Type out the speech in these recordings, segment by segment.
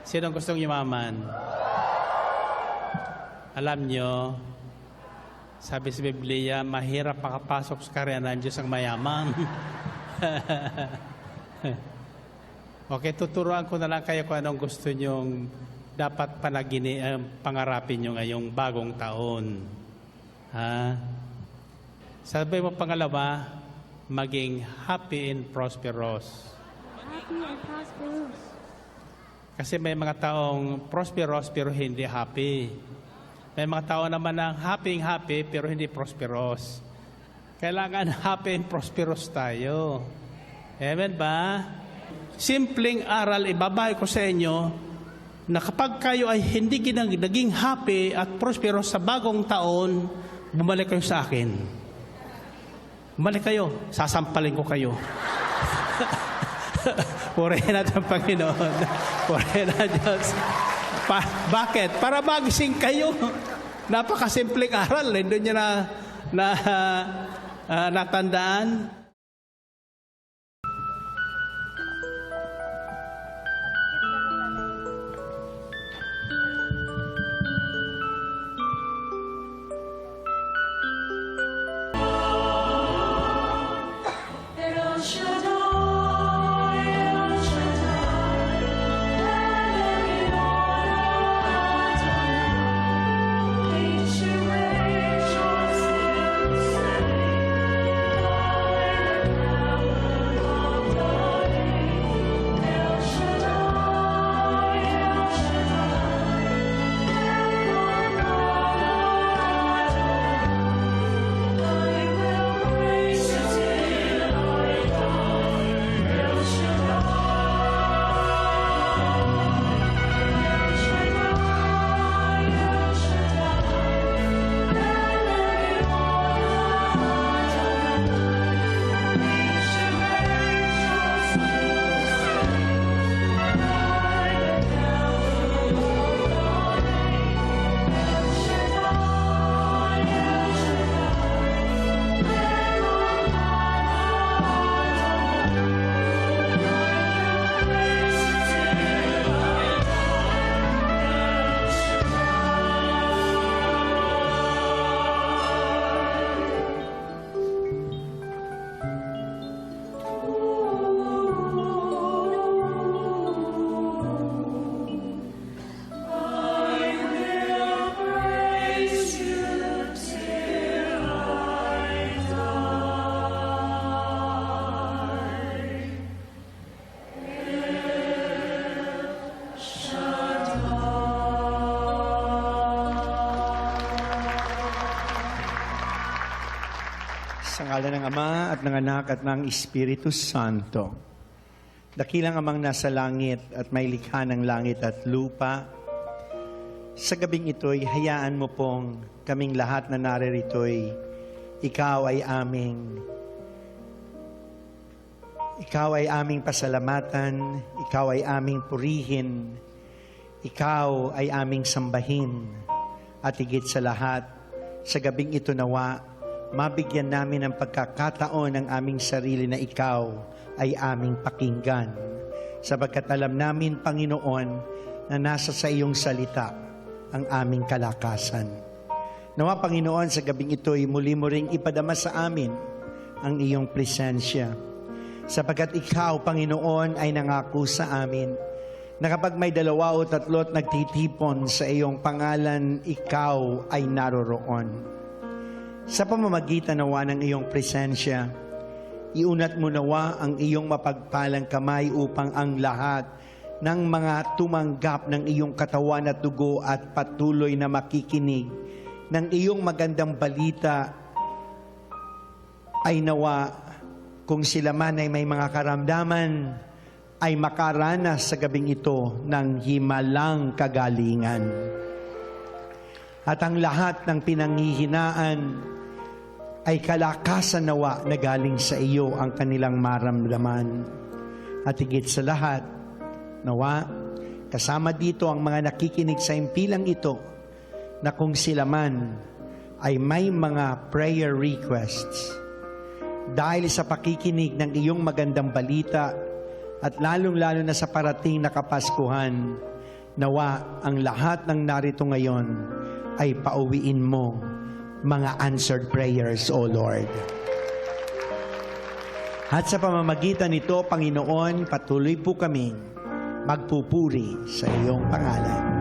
Sinong gustong yumaman? Alam nyo, sabi sa Biblia, mahirap makapasok sa kaharian ng Diyos ang mayaman. Okay, tuturuan ko na lang kayo kung anong gusto nyong dapat pangarapin nyo ngayong bagong taon. Ha? Sabi mo pangalawa, maging happy and prosperous. Happy and prosperous. Kasi may mga taong prosperous pero hindi happy. May mga tao naman na happy pero hindi prosperous. Kailangan happy and prosperous tayo. Amen ba? Simpleng aral, ibabahay ko sa inyo na kapag kayo ay hindi naging happy at prosperous sa bagong taon, bumalik kayo sa akin. Bumalik kayo, sasampalin ko kayo. Purihin natin ang Panginoon. Purihin na Diyos. Bakit? Para magising kayo. Napakasimpleng aral. Hindi nyo natandaan. Sa ngalan ng Ama at ng Anak at ng Espiritu Santo, dakilang Amang nasa langit at may likha ng langit at lupa, sa gabing ito'y hayaan mo pong kaming lahat na naririto'y ikaw ay aming pasalamatan, ikaw ay aming purihin, ikaw ay aming sambahin, at higit sa lahat, sa gabing ito nawa, mabigyan namin ng pagkakataon ng aming sarili na ikaw ay aming pakinggan. Sapagkat alam namin, Panginoon, na nasa sa iyong salita ang aming kalakasan. Nawa, Panginoon, sa gabing ito'y muli mo ring ipadama sa amin ang iyong presensya. Sapagkat ikaw, Panginoon, ay nangako sa amin na kapag may 2 o 3 nagtitipon sa iyong pangalan, ikaw ay naroroon. Sa pamamagitan nawa ng iyong presensya, iunat mo nawa ang iyong mapagpalang kamay upang ang lahat ng mga tumanggap ng iyong katawan at dugo at patuloy na makikinig ng iyong magandang balita ay nawa kung sila man ay may mga karamdaman ay makaranas sa gabing ito ng himalang kagalingan. At ang lahat ng pinanghihinaan ay kalakasan nawa na galing sa iyo ang kanilang maramdaman. At higit sa lahat, nawa, kasama dito ang mga nakikinig sa impilang ito na kung sila man ay may mga prayer requests dahil sa pakikinig ng iyong magandang balita at lalong-lalo na sa parating na Kapaskuhan, Nawa ang lahat ng narito ngayon ay pauwiin mo mga answered prayers, O Lord. At sa pamamagitan nito, Panginoon, patuloy po kaming magpupuri sa iyong pangalan.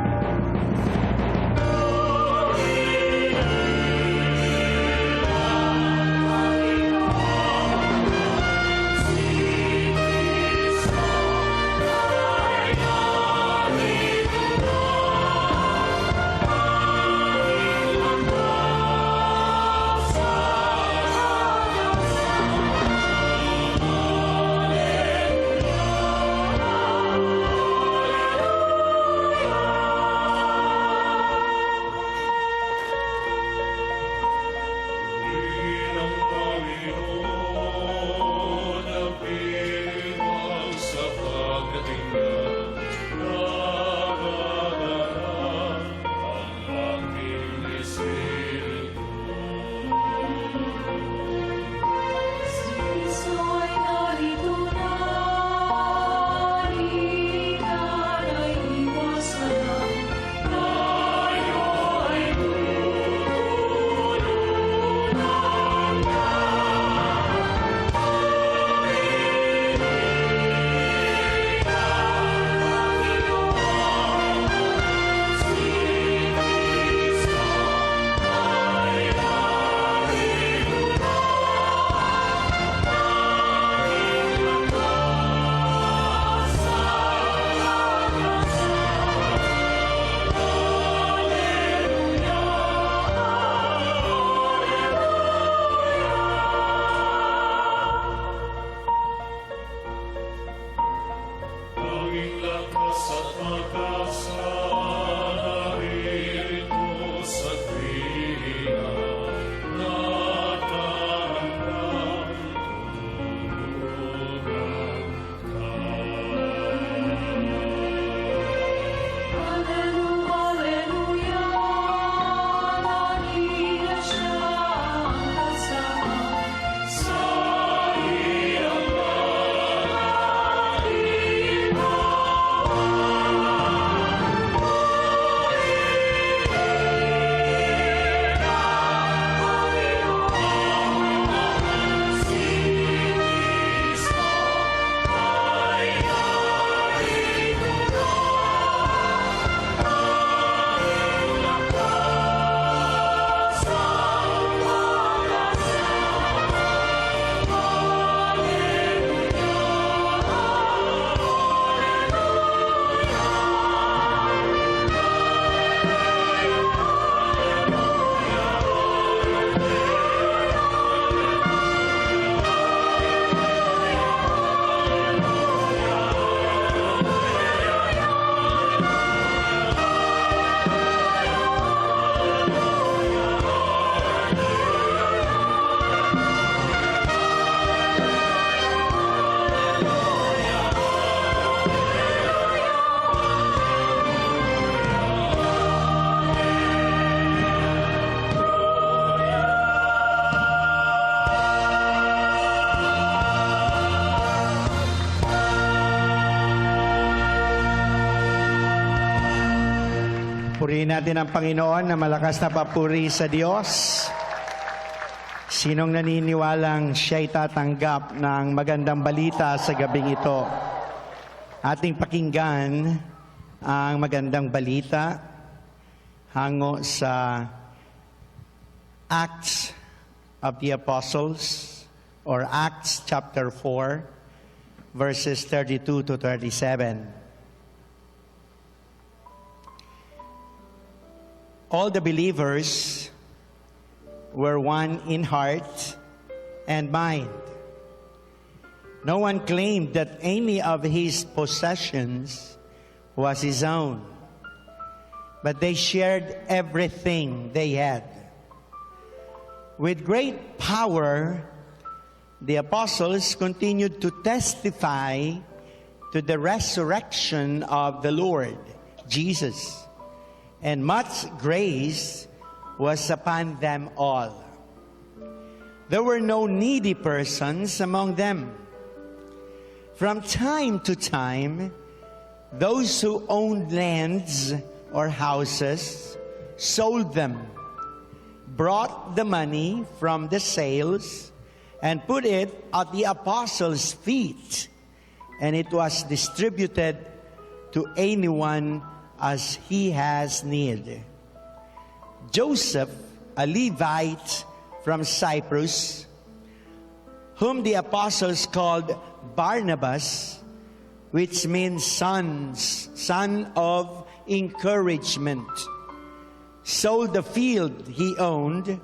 Purihin natin ang Panginoon na malakas na papuri sa Diyos. Sinong naniniwalang siya'y tatanggap ng magandang balita sa gabing ito? Ating pakinggan ang magandang balita hango sa Acts of the Apostles or Acts chapter 4 verses 32 to 37. All the believers were one in heart and mind. No one claimed that any of his possessions was his own, but they shared everything they had. With great power, the apostles continued to testify to the resurrection of the Lord Jesus, and much grace was upon them all. There were no needy persons among them. From time to time, Those who owned lands or houses sold them, brought the money from the sales, and put it at the apostles' feet, and it was distributed to anyone as he has need. Joseph, a Levite from Cyprus, whom the apostles called Barnabas, which means son of encouragement, sold the field he owned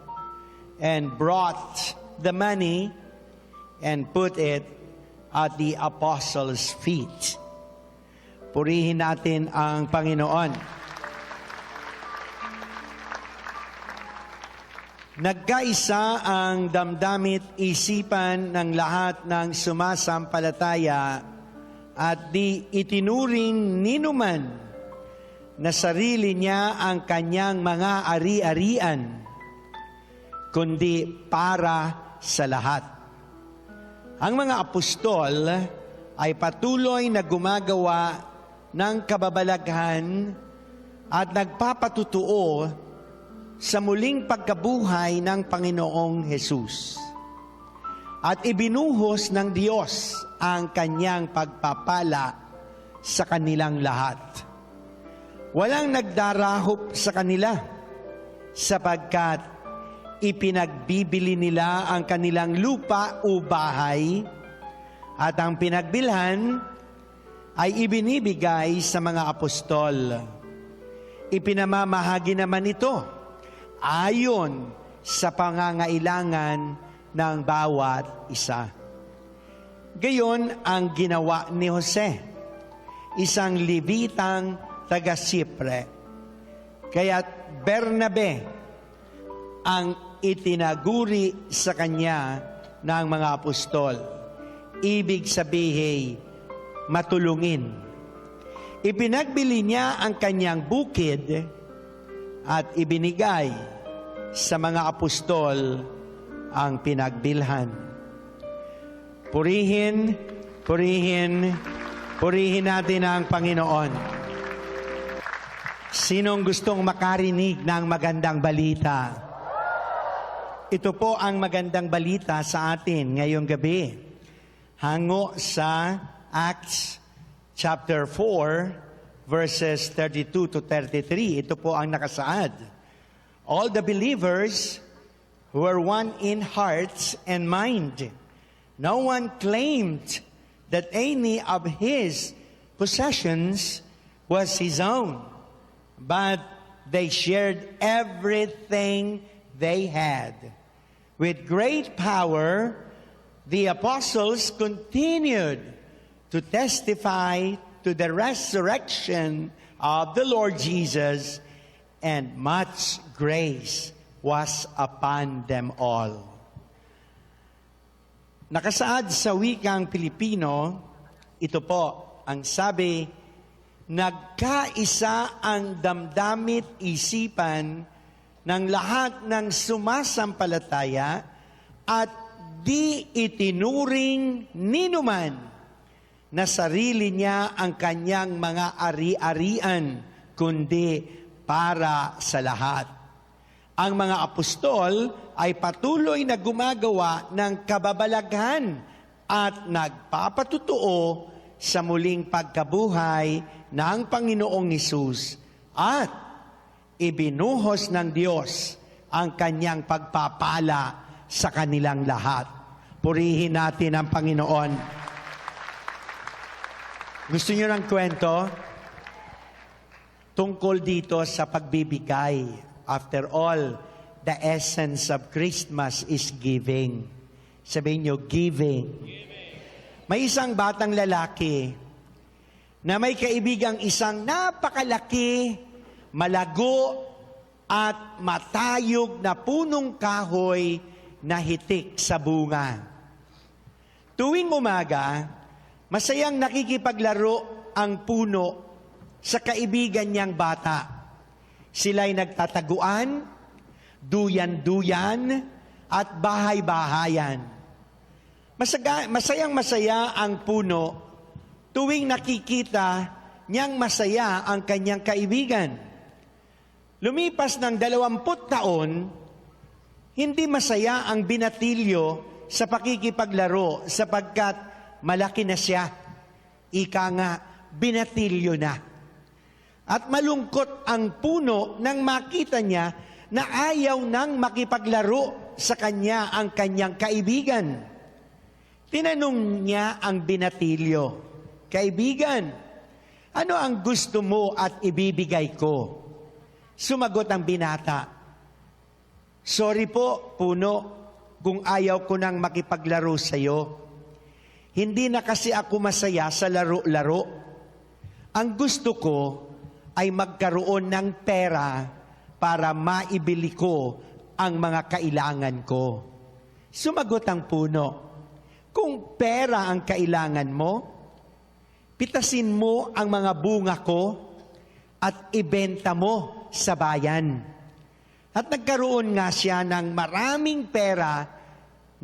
and brought the money and put it at the apostles' feet. Purihin natin ang Panginoon. Nagkaisa ang damdamit isipan ng lahat ng sumasampalataya at di itinuring ninuman na sarili niya ang kanyang mga ari-arian, kundi para sa lahat. Ang mga apostol ay patuloy na gumagawa ng kababalaghan at nagpapatutuo sa muling pagkabuhay ng Panginoong Hesus. At ibinuhos ng Diyos ang kanyang pagpapala sa kanilang lahat. Walang nagdarahop sa kanila sapagkat ipinagbibili nila ang kanilang lupa o bahay at ang pinagbilhan ay ibinibigay sa mga apostol. Ipinamamahagi naman ito ayon sa pangangailangan ng bawat isa. Gayon ang ginawa ni Jose, isang Levitang taga-Sipre. Kaya't Bernabe ang itinaguri sa kanya ng mga apostol. Ibig sabihin, matulungin. Ipinagbili niya ang kanyang bukid at ibinigay sa mga apostol ang pinagbilhan. Purihin, purihin, purihin natin ang Panginoon. Sinong gustong makarinig ng magandang balita? Ito po ang magandang balita sa atin ngayong gabi. Hango sa Acts chapter 4, verses 32 to 33. Ito po ang nakasaad. All the believers who were one in hearts and mind. No one claimed that any of his possessions was his own, but they shared everything they had. With great power, the apostles continued to testify to the resurrection of the Lord Jesus, and much grace was upon them all. Nakasaad sa wikang Pilipino, ito po ang sabi, nagkaisa ang damdamit isipan ng lahat ng sumasampalataya at di itinuring ninuman na sarili niya ang kanyang mga ari-arian, kundi para sa lahat. Ang mga apostol ay patuloy na gumagawa ng kababalaghan at nagpapatutuo sa muling pagkabuhay ng Panginoong Hesus at ibinuhos ng Diyos ang kanyang pagpapala sa kanilang lahat. Purihin natin ang Panginoon. Gusto niyo ng kwento? Tungkol dito sa pagbibigay. After all, the essence of Christmas is giving. Sabihin niyo, giving. May isang batang lalaki na may kaibigang isang napakalaki, malago, at matayog na punong kahoy na hitik sa bunga. Tuwing umaga, masayang nakikipaglaro ang puno sa kaibigan niyang bata. Sila'y nagtataguan, duyan-duyan, at bahay-bahayan. Masayang-masaya ang puno tuwing nakikita niyang masaya ang kanyang kaibigan. Lumipas ng 20 taon, hindi masaya ang binatilyo sa pakikipaglaro sapagkat malaki na siya. Ika nga, binatilyo na. At malungkot ang puno nang makita niya na ayaw nang makipaglaro sa kanya ang kanyang kaibigan. Tinanong niya ang binatilyo, "Kaibigan, ano ang gusto mo at ibibigay ko?" Sumagot ang binata, "Sorry po, puno, kung ayaw ko nang makipaglaro sa iyo. Hindi na kasi ako masaya sa laro-laro. Ang gusto ko ay magkaroon ng pera para maibili ko ang mga kailangan ko." Sumagot ang puno, "Kung pera ang kailangan mo, pitasin mo ang mga bunga ko at ibenta mo sa bayan." At nagkaroon nga siya ng maraming pera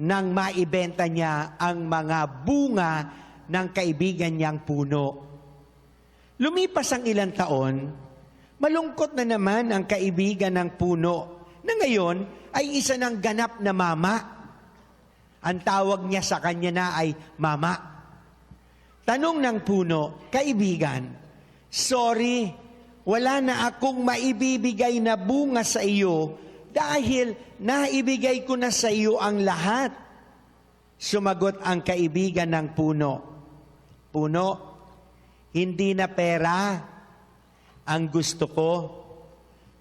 nang maibenta niya ang mga bunga ng kaibigan niyang puno. Lumipas ang ilang taon, malungkot na naman ang kaibigan ng puno na ngayon ay isa ng ganap na mama. Ang tawag niya sa kanya na ay mama. Tanong ng puno, "Kaibigan, sorry, wala na akong maibibigay na bunga sa iyo dahil naibigay ko na sa iyo ang lahat." Sumagot ang kaibigan ng puno, "Puno, hindi na pera ang gusto ko,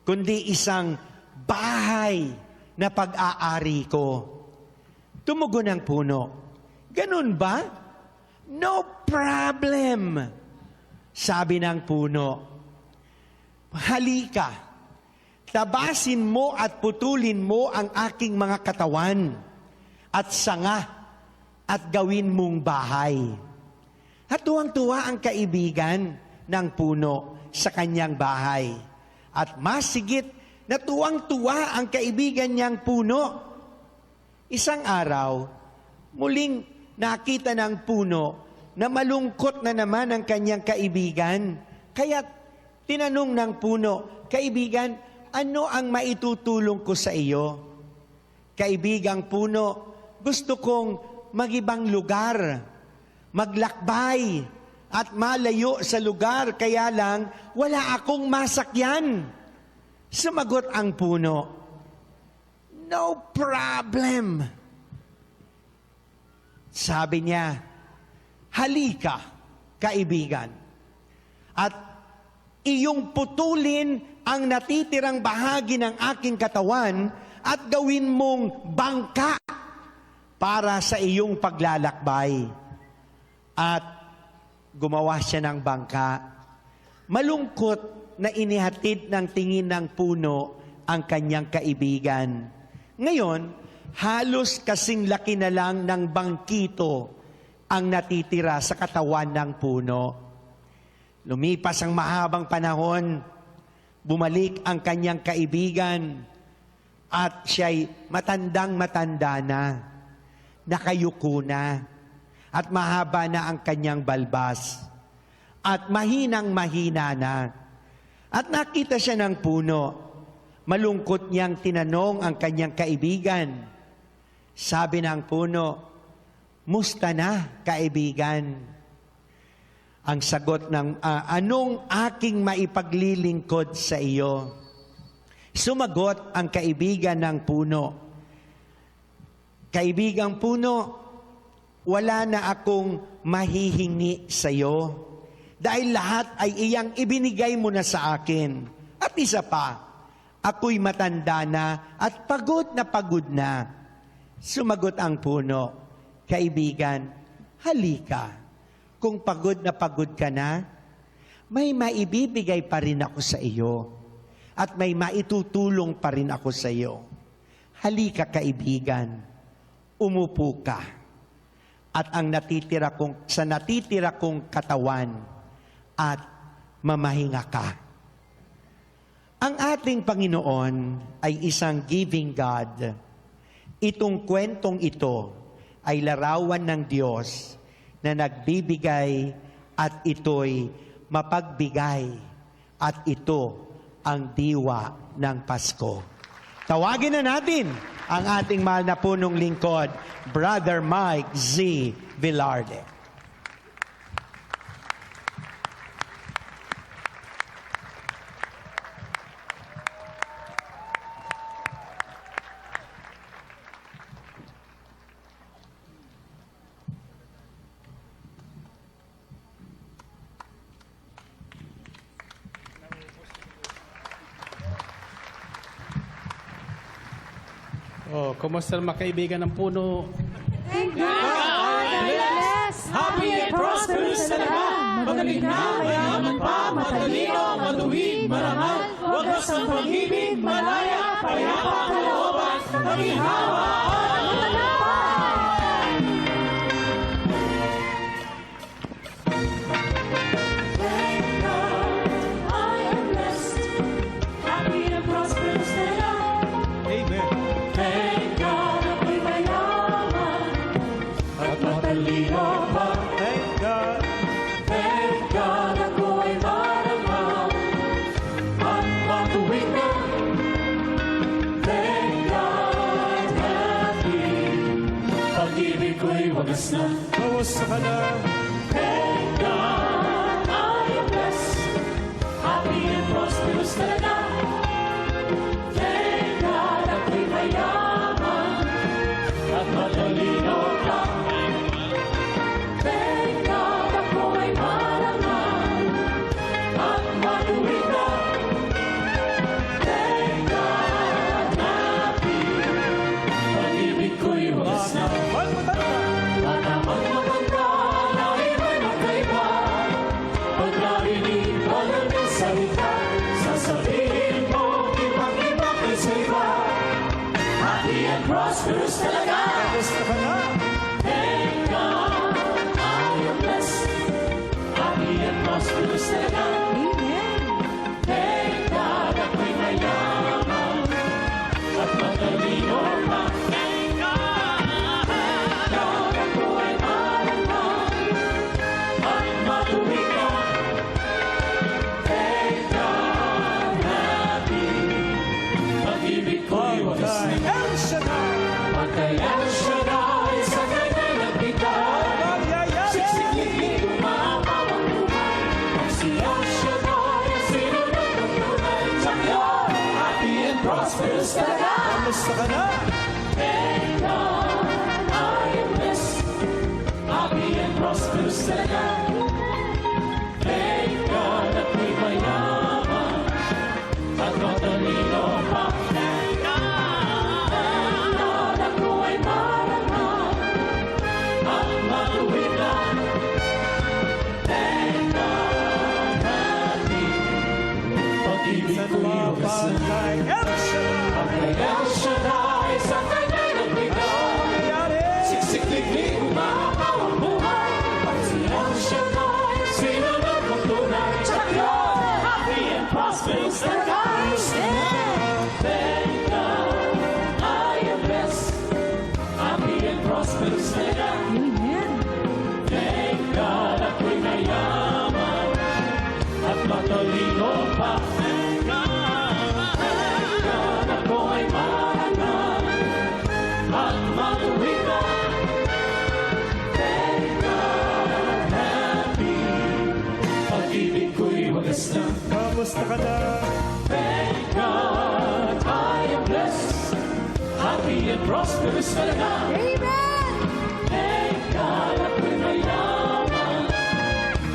kundi isang bahay na pag-aari ko." Tumugon ang puno, "Ganun ba? No problem." Sabi ng puno, "Halika, tabasin mo at putulin mo ang aking mga katawan at sanga at gawin mong bahay." At tuwang-tuwa ang kaibigan ng puno sa kanyang bahay. At masigit na tuwang-tuwa ang kaibigan niyang puno. Isang araw, muling nakita ng puno na malungkot na naman ang kanyang kaibigan. Kaya tinanong ng puno, "Kaibigan, ano ang maitutulong ko sa iyo?" "Kaibigang puno, gusto kong mag-ibang lugar, maglakbay at malayo sa lugar, kaya lang wala akong masakyan." Sumagot ang puno, "No problem." Sabi niya, "Halika, kaibigan, at iyong putulin ang natitirang bahagi ng aking katawan at gawin mong bangka para sa iyong paglalakbay." At gumawa siya ng bangka. Malungkot na inihatid ng tingin ng puno ang kanyang kaibigan. Ngayon, halos kasing laki na lang ng bangkito ang natitira sa katawan ng puno. Lumipas ang mahabang panahon, bumalik ang kanyang kaibigan at siya'y matandang-matanda na, nakayuko na, at mahaba na ang kanyang balbas, at mahinang-mahina na. At nakita siya ng puno. Malungkot niyang tinanong ang kanyang kaibigan. Sabi ng puno, "Musta na, kaibigan?" Ang sagot ng, "Anong aking maipaglilingkod sa iyo?" Sumagot ang kaibigan ng puno, "Kaibigang puno, wala na akong mahihingi sa iyo dahil lahat ay iyang ibinigay mo na sa akin. At isa pa, ako'y matanda na at pagod na." Sumagot ang puno, "Kaibigan, halika. Kung pagod ka na, may maibibigay pa rin ako sa iyo at may maitutulong pa rin ako sa iyo. Halika, kaibigan, umupo ka. At sa natitira kong katawan at mamahinga ka." Ang ating Panginoon ay isang giving God. Itong kwentong ito ay larawan ng Diyos na nagbibigay at ito'y mapagbigay, at ito ang diwa ng Pasko. Tawagin na natin ang ating mahal na punong lingkod, Brother Mike Z. Velarde. Oh, kumusta mga kaibigan ng puno? Thank God! Bless! Happy and prosperous talaga! Magaling na, mayaman pa, matalino, matuwid, marangal, wagas ang pag-ibig, malaya, payapa, kalooban, maginhawa, Thank God, I am blessed. Happy and prosperous talaga. Amen. Thank God, ako'y mayaman at matalino pa. Thank God. Thank God, ako'y marangal at matuwid na. Thank God, happy, pag-ibig ko'y wagas na. Kamusta ka na? Thank God, I am blessed. Happy and prosperous talaga. Thank God, ako'y mayaman at matalino pa. Thank God, ako'y marangal at matuwid na. Thank God, happy, pag-ibig ko'y wagas na. At ang magmatanda na iba'y magkaiba. Pag narinig ang aming salita, sasabihin mo ibang-iba kaysa iba. Happy and prosperous talaga. Kamusta ka na? Thank God, I am blessed. Happy and prosperous talaga. Thank God, ako'y mayaman at matalino pa. Thank God, ako'y marangal at matuwid na. Thank God, happy, pag-ibig ko'y wagas na. El Shaddai! Pagkay El Shaddai sa kanya'y nagbigay. Siksik-liklik umapaw ang buhay. Ang si El Shaddai ang sinunod ng tunay. Tiyak, happy and prosperous talaga. Kamusta ka na? Thank God, I am blessed. Happy and prosperous talaga. Thank God, ako'y mayaman at matalino pa. Thank God, ako'y marangal at matuwid na. Thank God, happy, pag-ibig ko'y wagas na. Kay El Shaddai! Kay El Shaddai sa kanya'y nagbigay. Siksik-liklik umapaw ang buhay. Pag si El Shaddai sinunod ng tunay. Tiyak, happy and prosperous talaga. Thank God, I am blessed. Happy and prosperous talaga. Thank God, ako'y mayaman at matalino pa. Thank God, ako'y marangal at matuwid na. Thank God, happy, pag-ibig ko'y wagas na. Kamusta ka na? Thank God, I am blessed. Happy and prosperous talaga. Thank God, ako'y mayaman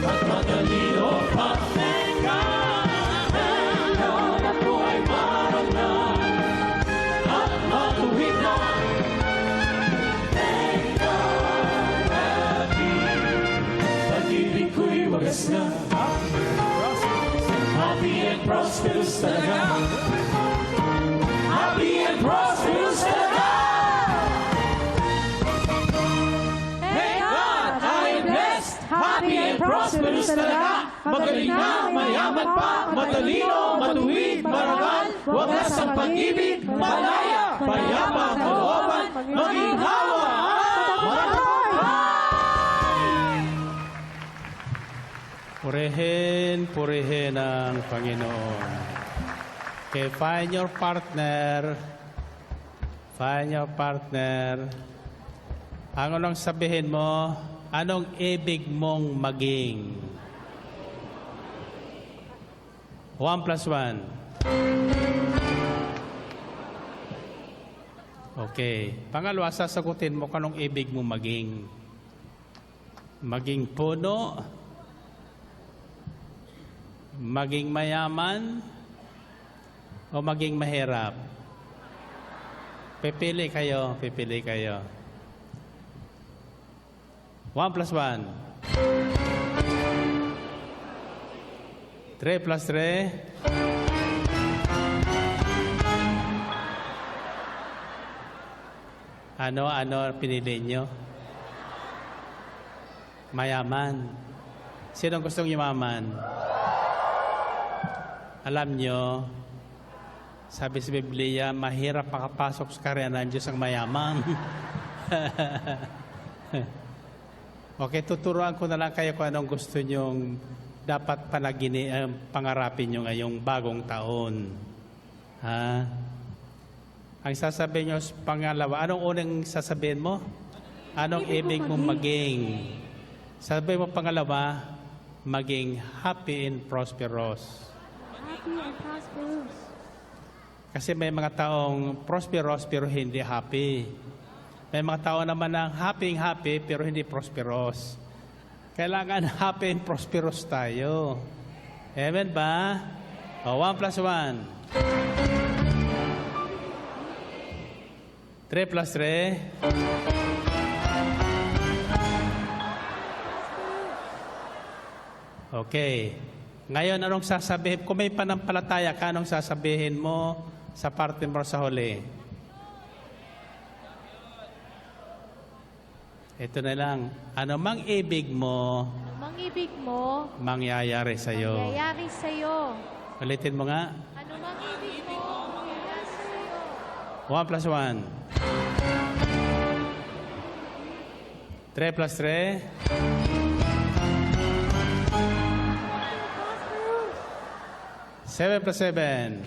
at matalino pa. Thank God, ako'y marangal at matuwid na. Thank God, happy, pag-ibig ko'y wagas na. Happy and prosperous talaga. Happy and prosperous talaga. Thank God, I am blessed. Happy and prosperous talaga. Magaling na, mayaman pa, matalino, matuwid, marangal, wagas ang pag-ibig, malaya, payapa, kalooban, maginhawa. Purihin ang Panginoon. Okay, find your partner. Find your partner. Ang anong sabihin mo, anong ibig mong maging? 1 plus 1. Okay. Pangalawa, sasagutin mo kung anong ibig mong maging. Maging puno, maging mayaman, o maging mahirap? Pipili kayo. 1 plus 1. 3 plus 3. Ano pinili nyo? Mayaman. Sino gustong yumaman? Alam nyo, sabi sa Biblia, mahirap makapasok sa karyanan ng Diyos ang mayaman. Okay, tuturuan ko na lang kayo kung anong gusto nyong dapat pangarapin nyo ngayong bagong taon. Ha? Ang sasabihin nyo, pangalawa, anong unang sasabihin mo? Anong ibig mong maging? Sabihin mo pangalawa, maging happy and prosperous. Happy and prosperous. Kasi may mga taong prosperous pero hindi happy. May mga tao naman na happy pero hindi prosperous. Kailangan happy and prosperous tayo. Amen ba? O, 1 plus 1. 3 plus 3. Okay. Ngayon, anong sasabihin? Kung may panampalataya ka, anong sasabihin mo sa parte mo sa huli? Ito na lang. Ano mang ibig mo, Anumang ibig mo, mangyayari sa'yo. mangyayari sa'yo. Ulitin mo nga. Anumang ibig mo, mangyayari sa'yo. 1 plus 1. 3 plus 3. 7 plus 7.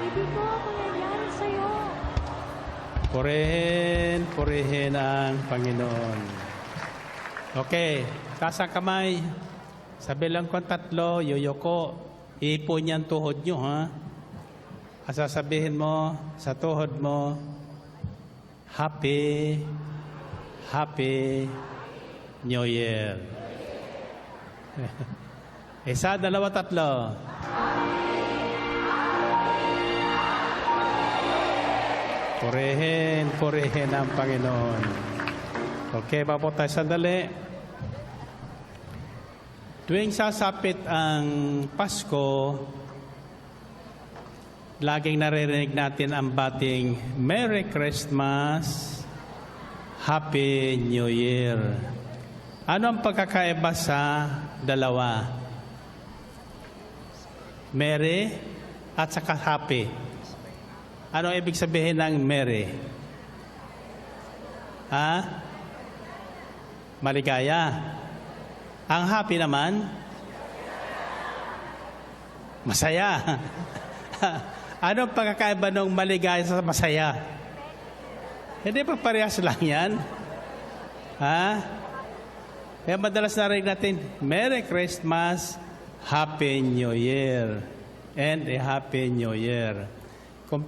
Ibig mo, mangyayari sa'yo. Purihin ang Panginoon. Okay, taas ang kamay. Sabi lang kong 3, yuyoko. Ipon yan tuhod nyo, ha? At sasabihin mo sa tuhod mo, Happy New Year. 1, 2, 3. Purihin ang Panginoon. Okay, papo tayo sandali. Tuwing sasapit ang Pasko, laging naririnig natin ang bating Merry Christmas, Happy New Year. Ano ang pagkakaiba sa dalawa? Merry at saka happy. Ano ibig sabihin ng merry? Ha? Maligaya. Ang happy naman, masaya. Ano ang pagkakaiba ng maligaya sa masaya? Hindi pa parehas lang yan. Ha? Kaya madalas narinig natin, Merry Christmas, Happy New Year, and a Happy New Year. Kung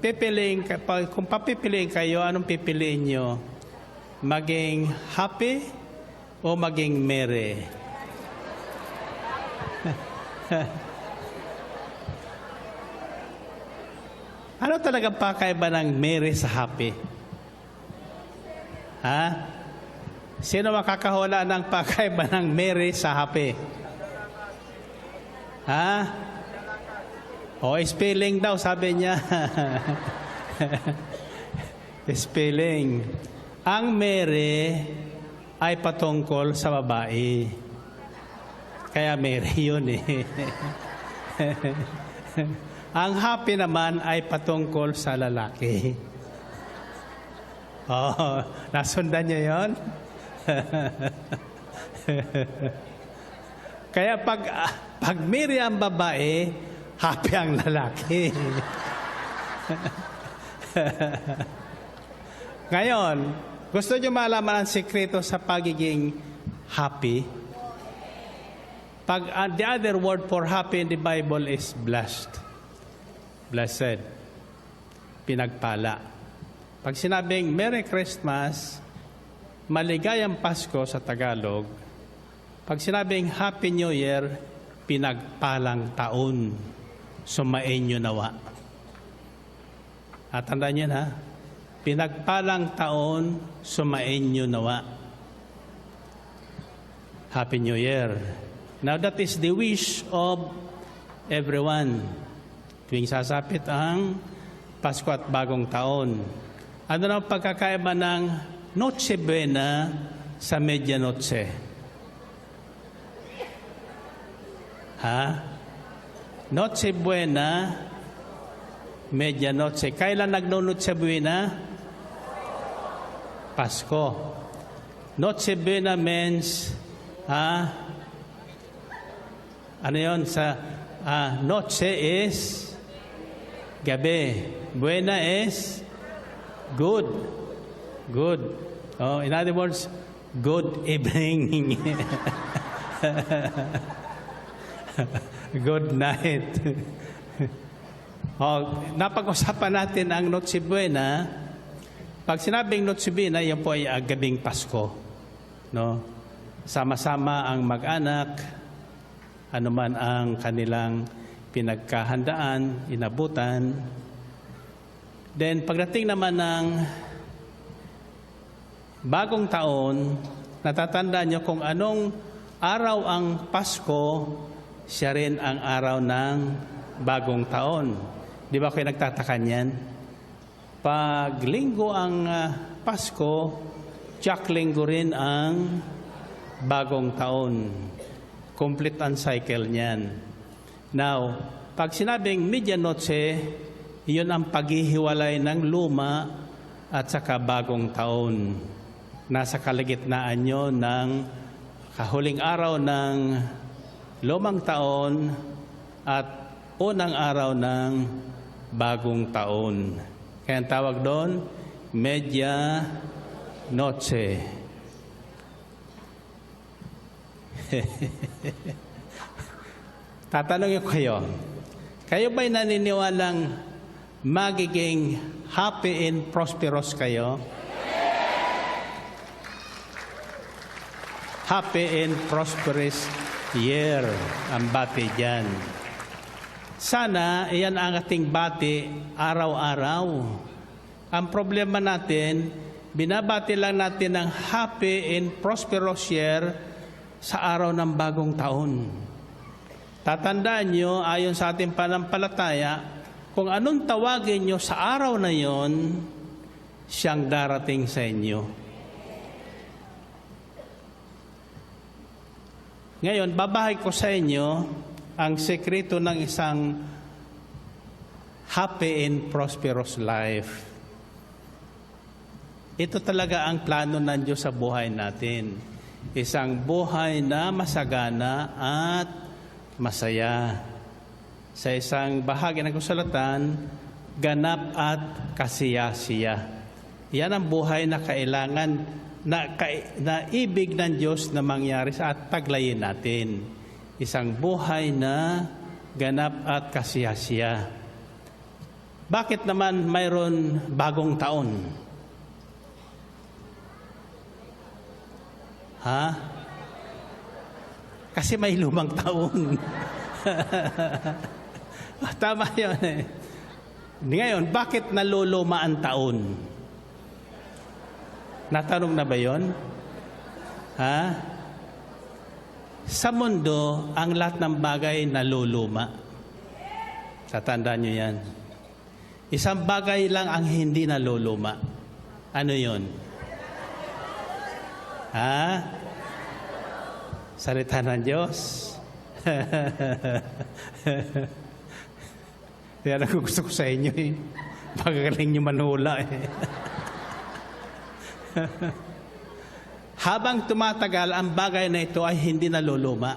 papipiliin kayo, anong pipiliin nyo? Maging happy o maging merry? Ano talagang pakaiba ng merry sa happy? Ha? Sino makakahula ng pakaiba ng merry sa happy? Ha? O, spelling daw, sabi niya. Spelling. Ang merry ay patungkol sa babae. Kaya merry yun eh. Ang happy naman ay patungkol sa lalaki. Oh, nasundan niyo yon? Kaya pag Mary ang babae, happy ang lalaki. Ngayon, gusto niyo malaman ang sekreto sa pagiging happy? The other word for happy in the Bible is blessed. Blessed. Pinagpala. Pag sinabing Merry Christmas, maligayang Pasko sa Tagalog. Pag sinabing Happy New Year, pinagpalang taon. Sumainyo nawa. At tandaan niyo ha, pinagpalang taon, sumainyo nawa. Happy New Year. Now that is the wish of everyone. Tuwing sasapit ang Pasko at Bagong Taon. Ano na ang pagkakaiba ng Noche Buena sa Medianoche? Ha? Noche Buena, Medianoche. Kailan nagno-Noche Buena? Pasko. Noche Buena means, ano yun? Noche is gabi. Buena is good. Good. Oh, in other words, good evening. Good night. Napag-usapan natin ang Noche Buena. Pag sinabing Noche Buena, yan po ay gabing Pasko. No? Sama-sama ang mag-anak, anuman ang kanilang pinagkahandaan, inabutan. Then pagdating naman ng Bagong Taon, natatandaan nyo kung anong araw ang Pasko, siya rin ang araw ng Bagong Taon. Di ba kayo nagtatakan yan? Pag linggo ang Pasko, tiyak linggo rin ang Bagong Taon. Complete ang cycle niyan. Now, pag sinabing Medianoche, iyon ang paghihiwalay ng luma at saka Bagong Taon. Nasa kalagitnaan nyo ng kahuling araw ng lumang taon at unang araw ng Bagong Taon. Kaya ang tawag doon, Medianoche. Tatanungin ko kayo ba'y naniniwalang magiging happy and prosperous kayo? Happy and prosperous year ang bati dyan. Sana iyan ang ating bati araw-araw. Ang problema natin, binabati lang natin ng happy and prosperous year sa araw ng Bagong Taon. Tatandaan nyo, ayon sa ating panampalataya, kung anong tawagin nyo sa araw na yon, siyang darating sa inyo. Ngayon, babahay ko sa inyo ang sekreto ng isang happy and prosperous life. Ito talaga ang plano ng Diyos sa buhay natin. Isang buhay na masagana at masaya. Sa isang bahagi ng kasulatan, ganap at kasiyasiya. Yan ang buhay na kailangan na ibig ng Diyos na mangyari sa at taglayin natin. Isang buhay na ganap at kasiyasiya. Bakit naman mayroon bagong taon? Ha? Kasi may lumang taon. Tama yun eh. Ngayon, bakit naluluma ang taon? Natanong na ba yun? Ha? Sa mundo, ang lahat ng bagay naluluma. Tatandaan nyo yan. Isang bagay lang ang hindi naluluma. Ano yun? Ha? Salita ng Diyos. Yan ang gusto ko sa inyo eh. Pagkagaling nyo manula eh. Habang tumatagal, ang bagay na ito ay hindi naluluma.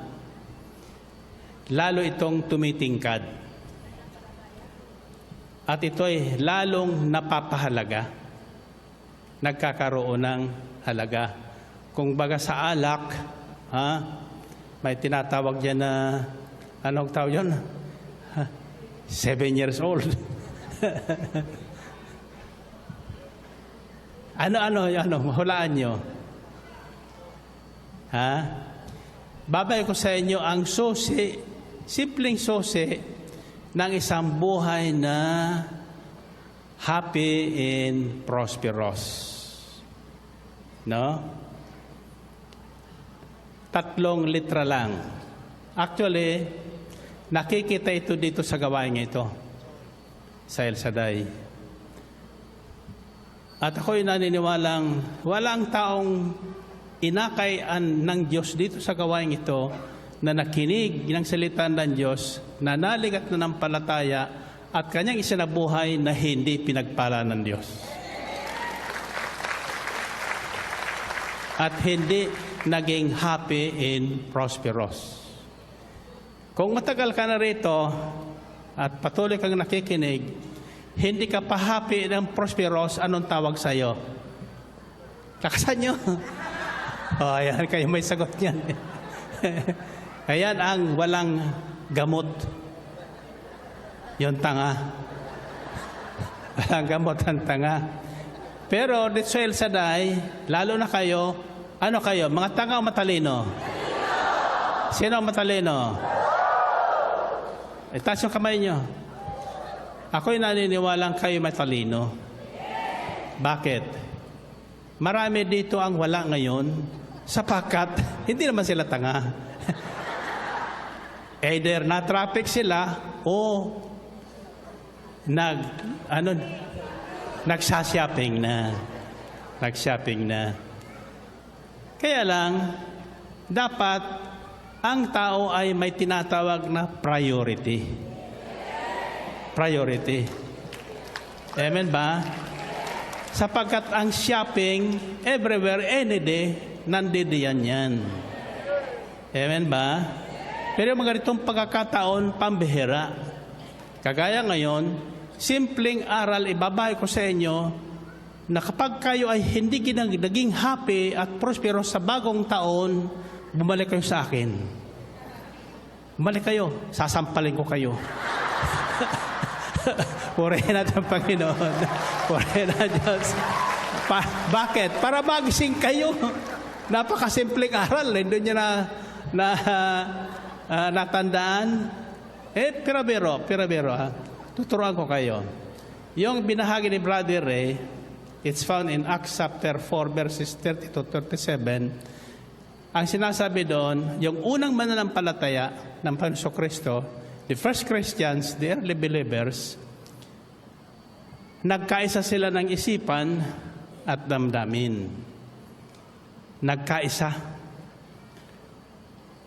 Lalo itong tumitingkad. At ito ay lalong napapahalaga. Nagkakaroon ng halaga. Kung baga sa alak, may tinatawag dyan na, anong tawag yun? 7 years old. Ano, hulaan nyo. Babay ko sa inyo ang susi, simpleng susi ng isang buhay na happy and prosperous. No? 3 litra lang. Actually, nakikita ito dito sa gawain ito, sa El Shaddai. At ako'y naniniwalang walang taong inakayan ng Diyos dito sa gawain ito na nakinig ng salita ng Diyos, nanalig at nanampalataya at kanyang isinabuhay na hindi pinagpala ng Diyos. At hindi naging happy and prosperous. Kung matagal ka na rito at patuloy kang nakikinig, hindi ka pa happy and prosperous, anong tawag sa'yo? Lakasan nyo. Ayan, kayo may sagot niyan. Ayan ang walang gamot. Yung tanga. Walang gamot ang tanga. Pero dito sa El Shaddai, lalo na kayo, ano kayo? Mga tanga o matalino? Sino ang matalino? Itaas yung kamay nyo. Ako'y naniniwalang kayo matalino. Bakit? Marami dito ang wala ngayon sapagkat hindi naman sila tanga. Either na-traffic sila o nagsha-shopping na. Nag-shopping na. Kaya lang, dapat ang tao ay may tinatawag na priority. Priority. Amen ba? Sapagkat ang shopping, everywhere, any day, nandidiyan yan. Amen ba? Pero mga ganitong pagkakataon, pambihira. Kagaya ngayon, simpleng aral, ibabahay ko sa inyo, na kapag kayo ay hindi naging happy at prosperous sa bagong taon, bumalik kayo sa akin. Bumalik kayo, sasampalin ko kayo. Purihin natin ang Panginoon. Purihin na Diyos. Bakit? Para magising kayo. Napakasimpleng aral. Hindi nyo natandaan. Pirabero. Tuturuan ko kayo. Yung binahagi ni Brother Ray, it's found in Acts chapter 4, verses 30 to 37. Ang sinasabi doon, yung unang mananampalataya ng Panginoon Kristo, the first Christians, the early believers, nagkaisa sila ng isipan at damdamin. Nagkaisa.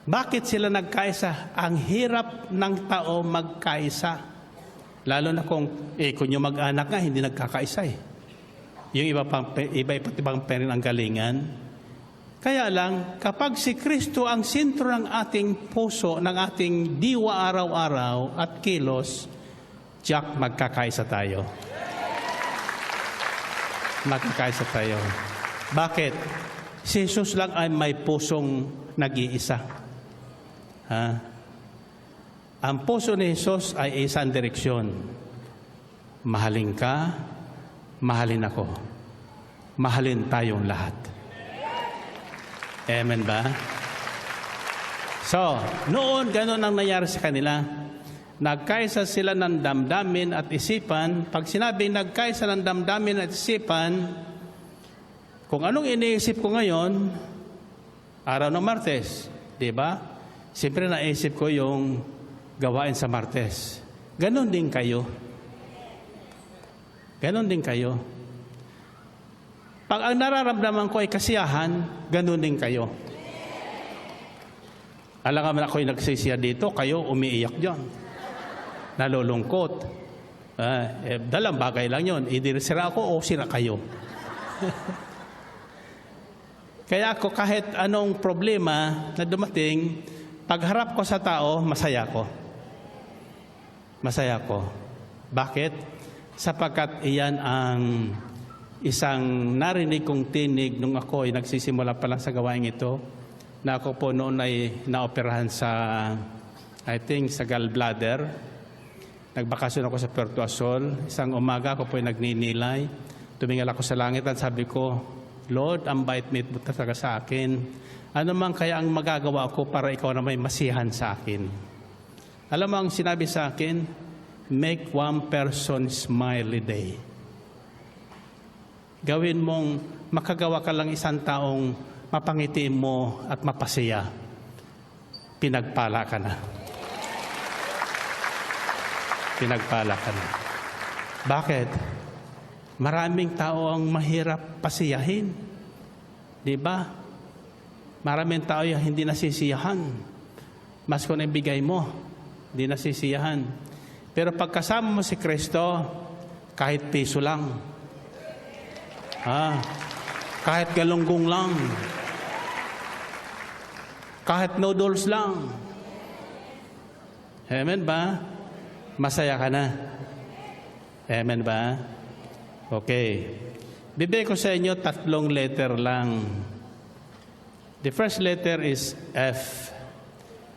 Bakit sila nagkaisa? Ang hirap ng tao magkaisa. Lalo na kung yung mag-anak nga, hindi nagkakaisa eh. Yung iba't ibang pinanggalingan. Kaya lang, kapag si Kristo ang sentro ng ating puso, ng ating diwa araw-araw at kilos, Jack, magkakaisa tayo. Magkakaisa tayo. Bakit? Si Jesus lang ay may pusong nag-iisa. Ang puso ni Jesus ay isang direksyon. Mahalin ka, mahalin ako. Mahalin tayong lahat. Amen ba? So, noon ganun ang nangyari sa kanila. Nagkaisa sila ng damdamin at isipan. Pag sinabing nagkaisa ng damdamin at isipan, kung anong iniisip ko ngayon, araw ng Martes, di ba? Siyempre naisip ko yung gawain sa Martes. Ganon din kayo. Ganon din kayo. Pag ang nararamdaman ko ay kasiyahan, ganon din kayo. Alam nga ako'y nagsisiya dito, kayo umiiyak dyan. Nalulungkot. Dalang bagay lang yun. Either sira ako o sira kayo. Kaya ako kahit anong problema na dumating, pagharap ko sa tao, masaya ko. Masaya ko. Bakit? Sapagkat iyan ang isang narinig kong tinig nung ako ay nagsisimula pa lang sa gawain ito, na ako po noon ay naoperahan sa, I think, sa gallbladder. Nagbakasyon ako sa Puerto Azul. Isang umaga ako po ay nagninilay. Tumingal ako sa langit at sabi ko, Lord, ang bait-bait mo talaga sa akin. Ano man kaya ang magagawa ko para ikaw na may masiyahan sa akin? Alam mo ang sinabi sa akin? Make one person smile a day. Gawin mong makagawa ka lang isang taong mapangiti mo at mapasaya. Pinagpala ka na. Pinagpala ka na. Bakit? Maraming tao ang mahirap pasiyahin. Di ba? Maraming tao yung hindi nasisiyahan. Mas kung ibigay mo, hindi nasisiyahan. Pero pagkasama mo si Kristo, kahit piso lang, kahit galunggong lang, kahit noodles lang, amen ba? Masaya ka na. Amen ba? Okay. Bibigay ko sa inyo 3 letter lang. The first letter is F.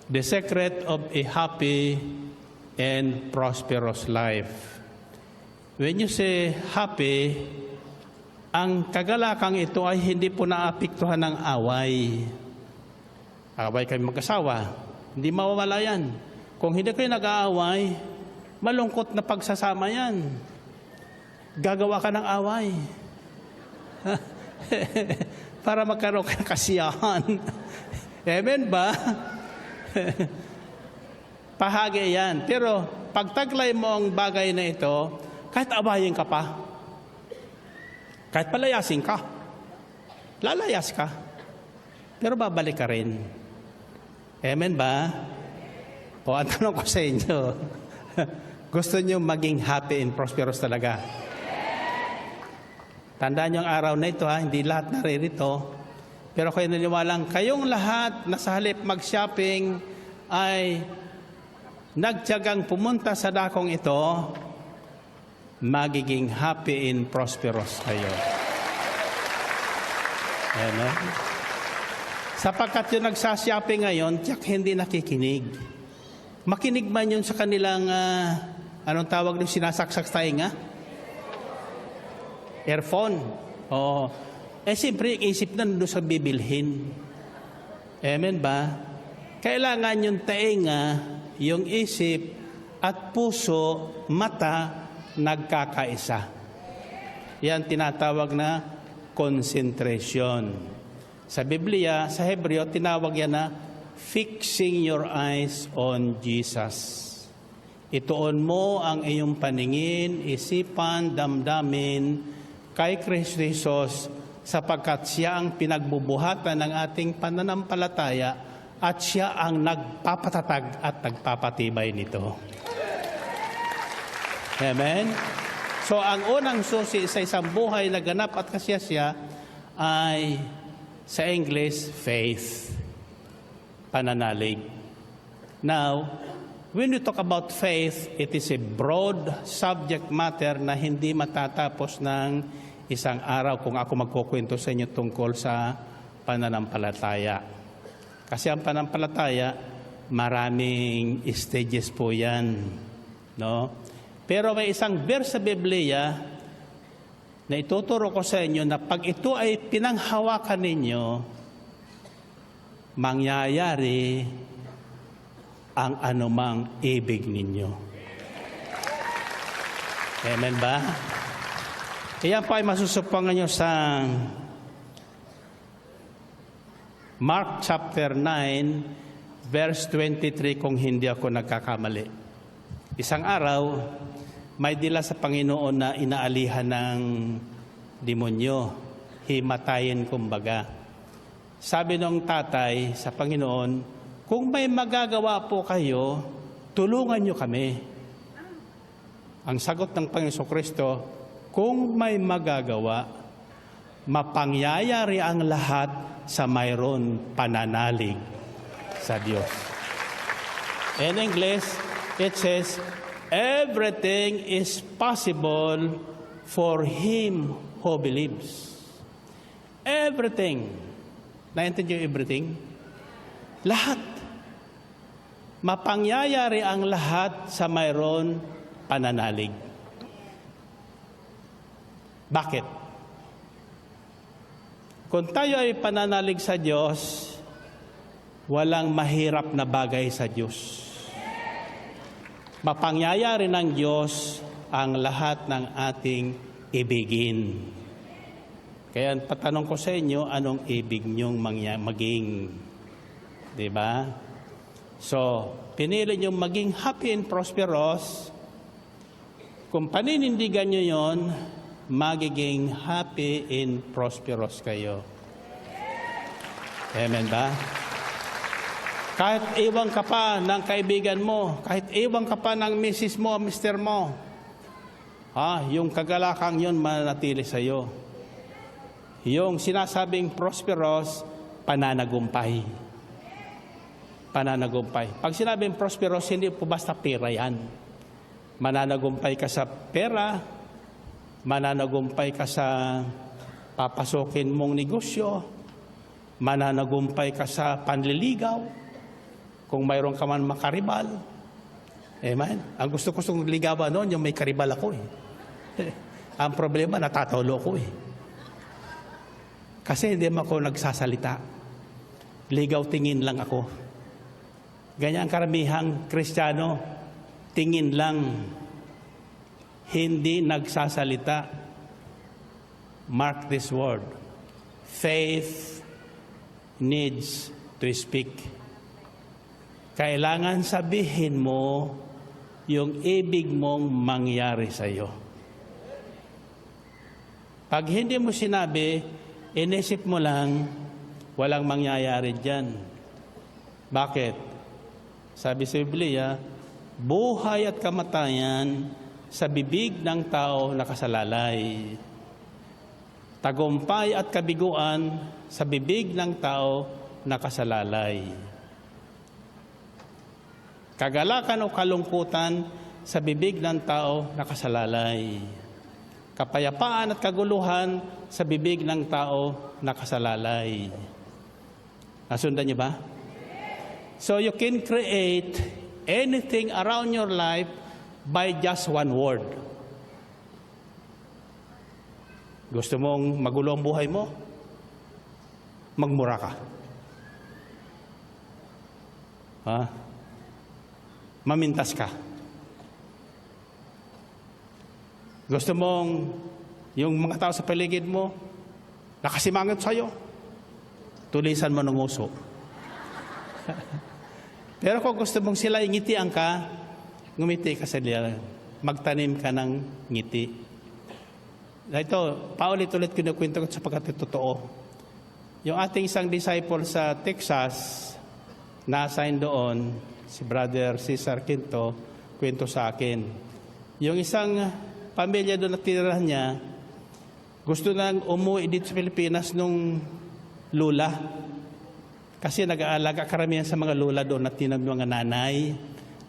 The secret of a happy and prosperous life. When you say happy, ang kagalakang ito ay hindi po naapektuhan ng away. Away kayo mag-asawa. Hindi mawawala yan. Kung hindi kayo nag-aaway, malungkot na pagsasama yan. Gagawa ka ng away. Para magkaroon ka ng kasiyahan. Amen ba? Pahagi yan. Pero pag taglay mo ang bagay na ito, kahit awayin ka pa, kahit palayasin ka, lalayas ka, pero babalik ka rin. Amen ba? O ang tanong ko sa inyo, gusto nyo maging happy and prosperous talaga? Tandaan nyo ang araw na ito, hindi lahat naririto. Pero kayo naniwalang kayong lahat na sa halip mag-shopping ay nagtiyagang pumunta sa dakong ito, magiging happy and prosperous kayo. Amen? Sapagkat yung nagsashopping ngayon, tiyak hindi nakikinig. Makinig man yun sa kanilang, anong tawag nung sinasaksak tayo nga? Earphone. Oo. Siyempre, yung isip na nandun sa bibilhin. Amen ba? Kailangan yung tainga, yung isip, at puso, mata, nagkakaisa. Yan tinatawag na concentration. Sa Biblia, sa Hebreo, tinawag yan na fixing your eyes on Jesus. Ituon mo ang iyong paningin, isipan, damdamin kay Kristo Jesus sapagkat siya ang pinagbubuhatan ng ating pananampalataya at siya ang nagpapatatag at nagpapatibay nito. Amen? So, ang unang susi sa isang buhay na ganap at kasiyasya ay sa English, faith. Pananalig. Now, when we talk about faith, it is a broad subject matter na hindi matatapos ng isang araw kung ako magkukwento sa inyo tungkol sa pananampalataya. Kasi ang pananampalataya, maraming stages po yan. No? Pero may isang verse sa Biblia na ituturo ko sa inyo na pag ito ay pinanghawakan ninyo, mangyayari ang anumang ibig ninyo. Amen ba? Iyan pa ay masusupangan nyo sa Mark chapter 9, verse 23 kung hindi ako nagkakamali. Isang araw, may dila sa Panginoon na inaalihan ng demonyo, himatayin kumbaga. Sabi ng tatay sa Panginoon, kung may magagawa po kayo, tulungan nyo kami. Ang sagot ng Panginoon Kristo, kung may magagawa, mapangyayari ang lahat sa mayroon pananalig sa Diyos. In English, it says, everything is possible for him who believes. Everything. Naintindihan niyo everything? Lahat. Mapangyayari ang lahat sa mayroon pananalig. Bakit? Kung tayo ay pananalig sa Diyos, walang mahirap na bagay sa Diyos. Mapangyayari ng Diyos ang lahat ng ating ibigin. Kaya patanong ko sa inyo, anong ibig niyong maging? Diba? So, pinili niyong maging happy and prosperous. Kung paninindigan niyo yon, magiging happy and prosperous kayo. Amen ba? Kahit iwan ka pa ng kaibigan mo, kahit iwan ka pa ng misis mo, mister mo, yung kagalakang yun mananatili sa iyo. Yung sinasabing prosperous, pananagumpay. Pananagumpay. Pag sinabing prosperous, hindi po basta pera yan. Mananagumpay ka sa pera, mananagumpay ka sa papasokin mong negosyo, mananagumpay ka sa panliligaw, kung mayroon ka man makaribal. Amen? Ang gusto ligawan noon, yung may karibal ako eh. Ang problema, natatalo ko eh. Kasi hindi mo ako nagsasalita. Ligaw tingin lang ako. Ganyan karamihang Kristiyano, tingin lang. Hindi nagsasalita. Mark this word. Faith needs to speak. Kailangan sabihin mo yung ibig mong mangyari sa iyo. Pag hindi mo sinabi, inisip mo lang, walang mangyayari dyan. Bakit? Sabi sa Biblia, buhay at kamatayan sa bibig ng tao nakasalalay. Tagumpay at kabiguan sa bibig ng tao nakasalalay. Kagalakan o kalungkutan sa bibig ng tao nakasalalay. Kapayapaan at kaguluhan sa bibig ng tao nakasalalay. Nasundan niyo ba? So you can create anything around your life by just one word. Gusto mong magulo ang buhay mo? Magmura ka. Mamintas ka. Gusto mong yung mga tao sa paligid mo nakasimangot sa'yo? Tulisan mo ng uso. Pero kung gusto mong sila ingitian ka, ngumiti ka sa nila. Magtanim ka ng ngiti. Ito, paulit-ulit kinukwento ko sapagkat totoo. Yung ating isang disciple sa Texas, na-assign doon, si Brother Cesar Quinto, kwento sa akin. Yung isang pamilya doon na tinirahan niya, gusto nang umuwi dito sa Pilipinas nung lula. Kasi nag-aalaga karamihan sa mga lula doon na mga nanay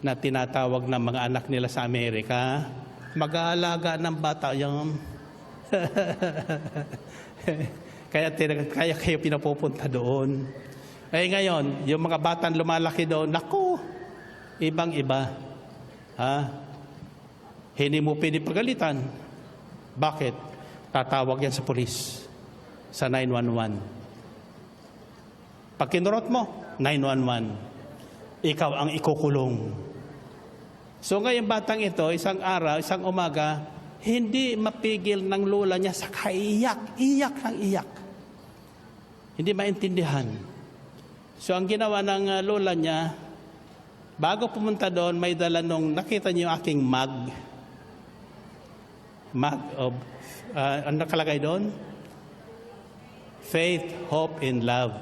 na tinatawag ng mga anak nila sa Amerika. Mag-aalaga ng bata yung kaya kayo pinapupunta doon. Eh ngayon, yung mga batang lumalaki doon, naku, ibang-iba. Hindi mo pinipagalitan. Bakit? Tatawag yan sa pulis. Sa 911. Pag kinurot mo, 911. Ikaw ang ikukulong. So ngayon batang ito, isang araw, isang umaga, hindi mapigil ng lola niya sa kaiyak. Iyak ng iyak. Hindi maintindihan. So ang ginawa ng lola niya, bago pumunta doon, may dala nung, nakita niyo yung aking mug. Mug of, ano nakalagay doon? Faith, hope, and love.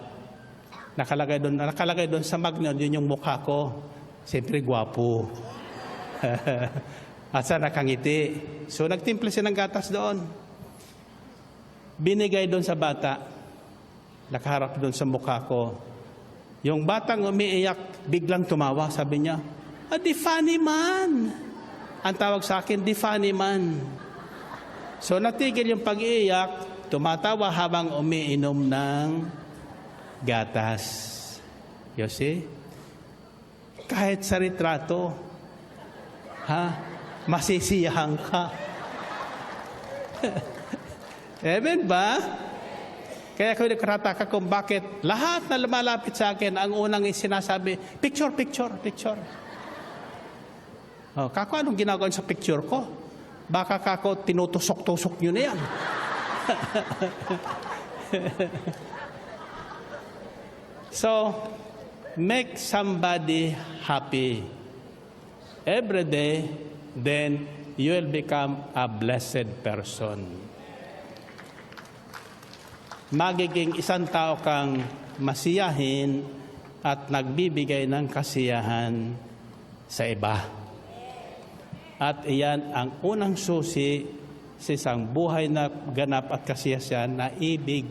Nakalagay doon sa mug na yun yung mukha ko. Siyempre, gwapo. At sa nakangiti. So, nagtimple siya ng gatas doon. Binigay doon sa bata. nakaharap doon sa mukha ko. Yung batang umiiyak, biglang tumawa. Sabi niya, di funny man. Ang tawag sa akin, di funny man. So natigil yung pag-iiyak, tumatawa habang umiinom ng gatas. You see? Kahit sa retrato, masisiyahan ka. Amen ba? Kaya ako nagkataka kung bakit lahat na lumalapit sa akin, ang unang sinasabi, picture, picture, picture. Kako, anong ginagawa sa picture ko? Baka kako, tinutusok-tusok nyo na yan. So, make somebody happy every day, then you will become a blessed person. Magiging isang tao kang masiyahin at nagbibigay ng kasiyahan sa iba. At iyan ang unang susi sa isang buhay na ganap at kasiyahan na ibig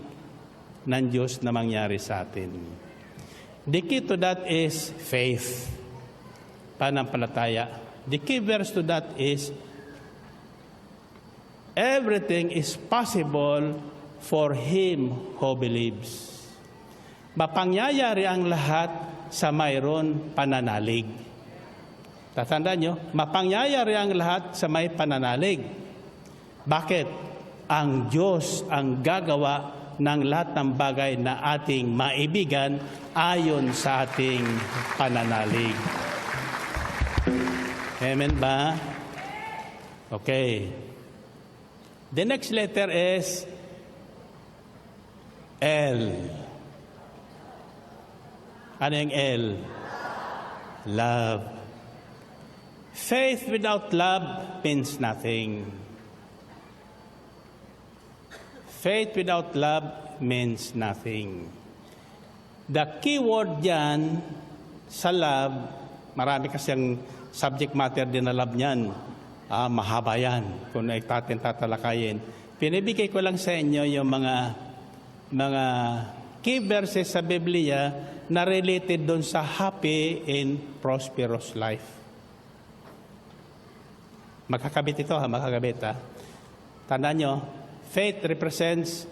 ng Diyos na mangyari sa atin. The key to that is faith, pananampalataya. The key verse to that is, everything is possible for him who believes. Mapangyayari ang lahat sa mayroon pananalig. Tatandaan nyo, mapangyayari ang lahat sa may pananalig. Bakit? Ang Diyos ang gagawa ng lahat ng bagay na ating maibigan ayon sa ating pananalig. Amen ba? Okay. The next letter is L. Ano yung L? Love. Faith without love means nothing. Faith without love means nothing. The key word dyan sa love, marami kasi ang subject matter din na love niyan. Mahaba yan kung natin tatalakayin. Pinibigay ko lang sa inyo yung mga key verses sa Biblia na related doon sa happy and prosperous life. Magkakabit ito magkakabit Tandaan nyo, faith represents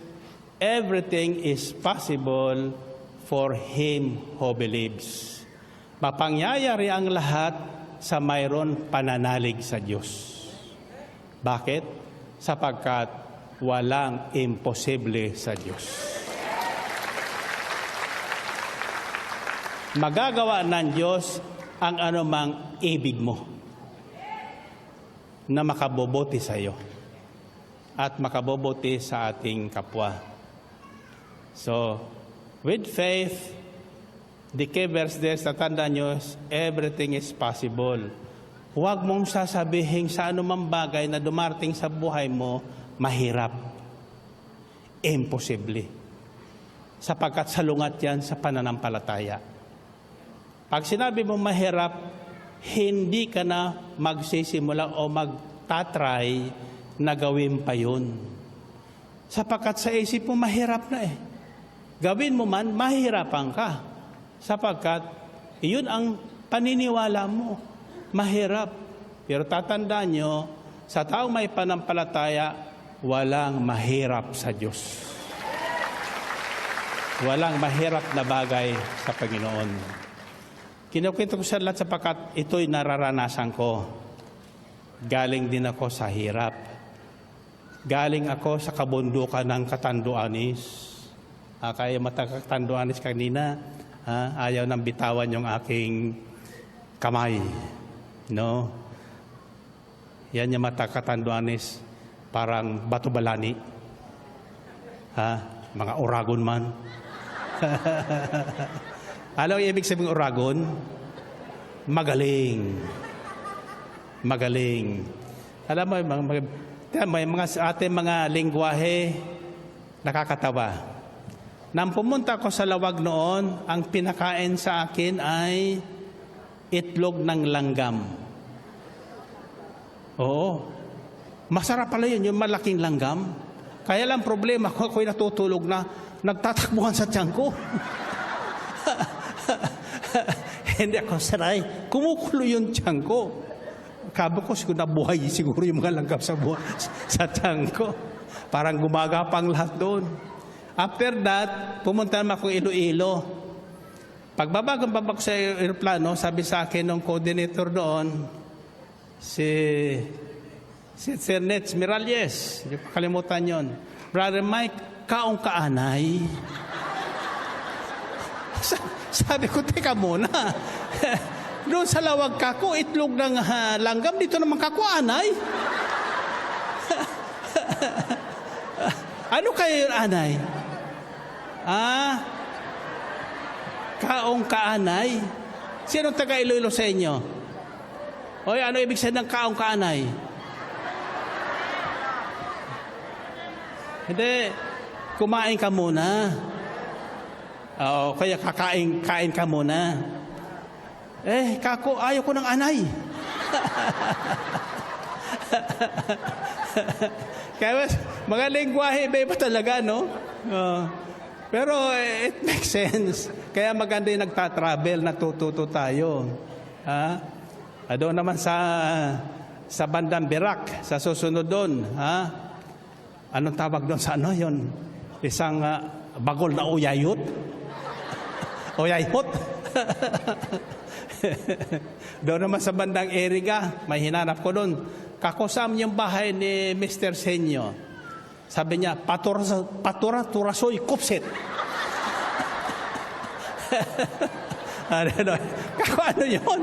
everything is possible for him who believes. Mapangyayari ang lahat sa mayroon pananalig sa Diyos. Bakit? Sapagkat walang imposible sa Diyos. Magagawa ng Diyos ang anumang ibig mo na makabobote sa iyo at makabobote sa ating kapwa. So, with faith, the key verse there, tatandaan nyo, everything is possible. Huwag mong sasabihin sa anumang bagay na dumarating sa buhay mo, mahirap. Imposible. Sapagkat salungat yan sa pananampalataya. Pag sinabi mo mahirap, hindi ka na magsisimula o magtatry na gawin pa yun. Sapagkat sa isip mo, mahirap na eh. Gawin mo man, mahirapan ka. Sapagkat iyon ang paniniwala mo. Mahirap. Pero tatandaan nyo, sa taong may panampalataya, walang mahirap sa Diyos. Walang mahirap na bagay sa Panginoon. Kinukwento ko sa lahat sapagkat ito'y nararanasan ko. Galing din ako sa hirap. Galing ako sa kabundukan ng Catanduanes. Kaya Catanduanes kanina, ayaw nang bitawan yung aking kamay. No? Yan yung Catanduanes, parang bato-balani. Mga Oragon man. Alam ang ibig sabihin Oragon? Magaling. Magaling. Alam mo, may mga ating mga lingwahe nakakatawa. Nang pumunta ko sa Lawag noon, ang pinakain sa akin ay itlog ng langgam. Oo. Masarap pala yun, yung malaking langgam. Kaya lang problema ko, ako'y natutulog na, nagtatakbuhan sa tiyan ko. Hindi ako sanay. Kumukulo yung tiyan ko. Kabo ko, siguro nabuhay siguro yung mga langgam sa tiyan ko. Parang gumagapang lahat doon. After that, pumunta naman ako Iloilo. Pagbaba ko sa aeroplano, sabi sa akin ng coordinator doon, si Sir Nets Miralles, hindi ko kalimutan yun. Brother Mike, kaong kaanay. Sabi ko, teka muna. Doon sa lawag kako, itlog ng langgam, dito naman kako anay. Ano kayo yung anay? Kaong kaanay? Sino taga Iloilo sa inyo? Oy, ano ibig sabihin ng kaong kaanay? Hindi, kumain ka muna. Oo, kaya kain ka muna. Kako, ayaw ko ng anay. Kaya mga lengguwahe, iba talaga, no? Pero it makes sense. Kaya maganda yung nagtatravel, natututo tayo. Doon naman sa bandang Birak, sa susunod doon. Anong tawag doon sa ano yun? Isang bagol na uyayot? Uyayot? Doon naman sa bandang Eriga, may hinanap ko doon. Kakusam yung bahay ni Mr. Senyo. Sabi niya, patura turasoy kupset. Ano yun?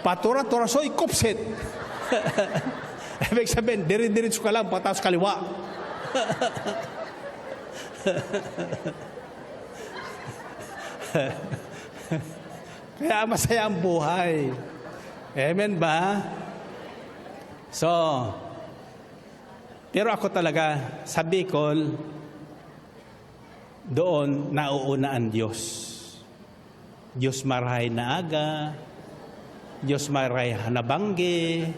Patura turasoy kupset. Ibig sabihin, diri-diritso ka lang, pataas kaliwa. Kaya masaya ang buhay. Amen ba? So, pero ako talaga, sa Bicol, doon nauuna ang Diyos. Diyos marahay na aga, Diyos marahay na bangge,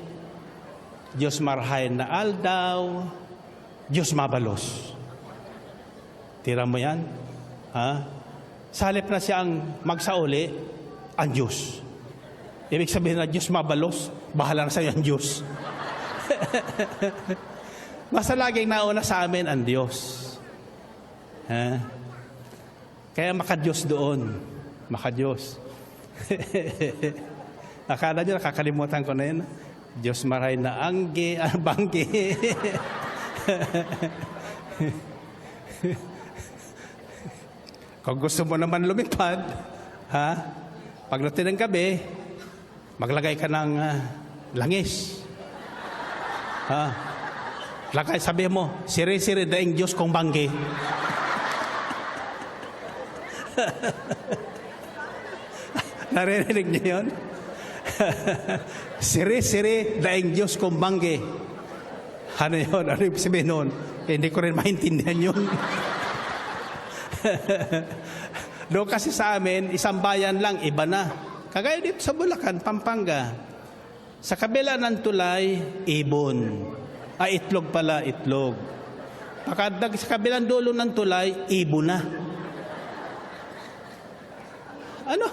Diyos marahay na aldaw, Diyos mabalos. Tira mo yan? Sa halip na siyang magsauli, ang Diyos. Ibig sabihin na Diyos mabalos, bahala na sa'yo ang Diyos. Basta laging nauna sa amin ang Diyos. Kaya makadiyos doon. Makadiyos. Akala nyo, nakakalimutan ko na yun. Diyos maray na angge, bangge. Kung gusto mo naman lumipad, pagdating ng gabi, maglagay ka ng langis. Lagay, sabi mo, siri-siri daing Diyos kong bangge. Naririnig niyo yun? Siri-siri daing Diyos kong bangge. Ano yun? Ano yung sabihin nun? Hindi ko rin maintindihan yun. Doon kasi sa amin, isang bayan lang, iba na. Kagaya dito sa Bulacan, Pampanga. Sa kabila ng tulay, ibon. Itlog pala, itlog. Pagkadag sa kabilang dulo ng tulay, ibon na. Ano?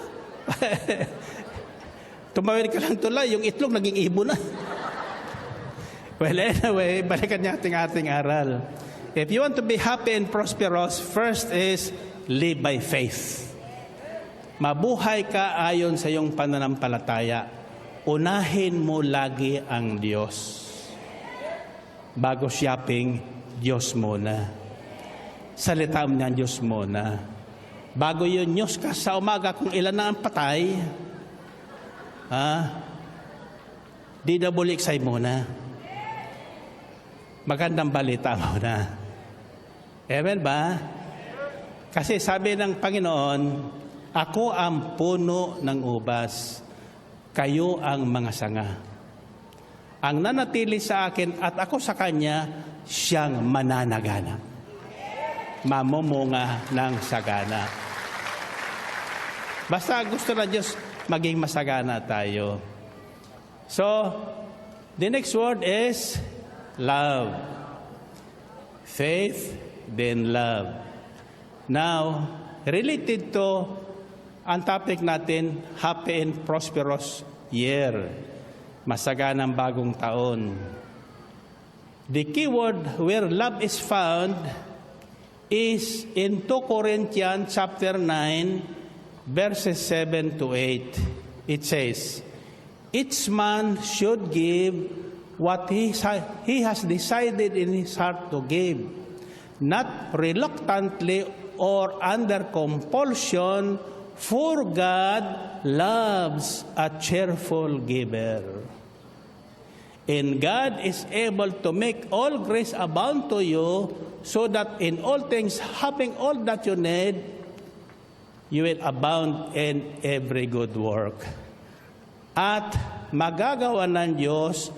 Tumawid ka lang tulay, yung itlog naging ibon na. Well, anyway, balikan niya ating aral. If you want to be happy and prosperous, first is live by faith. Mabuhay ka ayon sa iyong pananampalataya. Unahin mo lagi ang Diyos. Bago shopping, Diyos muna. Salita mo ng Diyos muna. Bago yun, news ka sa umaga kung ilan na ang patay, di na buliksay muna. Magandang balita muna. Amen ba? Kasi sabi ng Panginoon, ako ang puno ng ubas, kayo ang mga sanga. Ang nanatili sa akin at ako sa Kanya, siyang mananagana. Mamumunga ng sagana. Basta gusto na Diyos maging masagana tayo. So, the next word is love. Faith, than love. Now, related to ang topic natin, happy and prosperous year. Masaganang bagong taon. The keyword where love is found is in 2 Corinthians chapter 9, verses 7 to 8. It says, each man should give what he has decided in his heart to give, not reluctantly or under compulsion, for God loves a cheerful giver. And God is able to make all grace abound to you, so that in all things, having all that you need, you will abound in every good work. At magagawa ng Diyos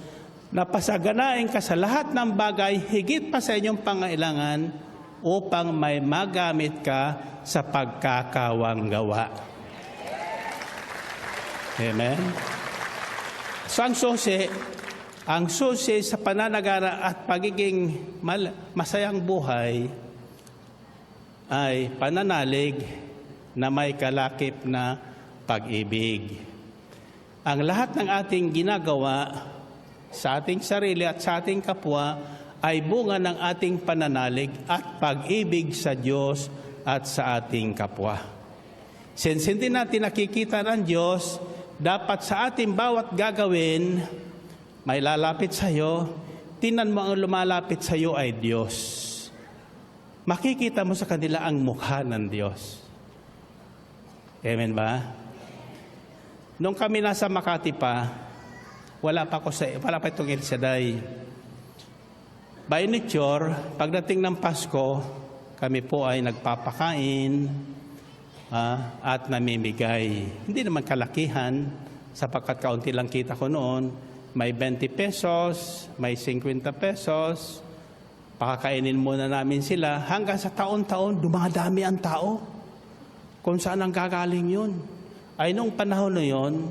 na pasaganain ka sa lahat ng bagay, higit pa sa inyong pangailangan, upang may magamit ka sa pagkakawang gawa. Amen? So ang susi sa pananagana at pagiging masayang buhay ay pananalig na may kalakip na pag-ibig. Ang lahat ng ating ginagawa sa ating sarili at sa ating kapwa ay bunga ng ating pananalig at pag-ibig sa Diyos at sa ating kapwa. Since hindi natin nakikita ng Diyos, dapat sa ating bawat gagawin, may lalapit sa iyo, tinan mo ang lumalapit sa iyo ay Diyos. Makikita mo sa kanila ang mukha ng Diyos. Amen ba? Nung kami nasa Makati pa, wala pa itong El Shaddai. By nature, pagdating ng Pasko, kami po ay nagpapakain at namimigay. Hindi naman kalakihan, sapagkat kaunti lang kita ko noon. May 20 pesos, may 50 pesos, pakakainin muna namin sila. Hanggang sa taon-taon, dumadami ang tao. Kung saan ang gagaling yun? Ay nung panahon na yun,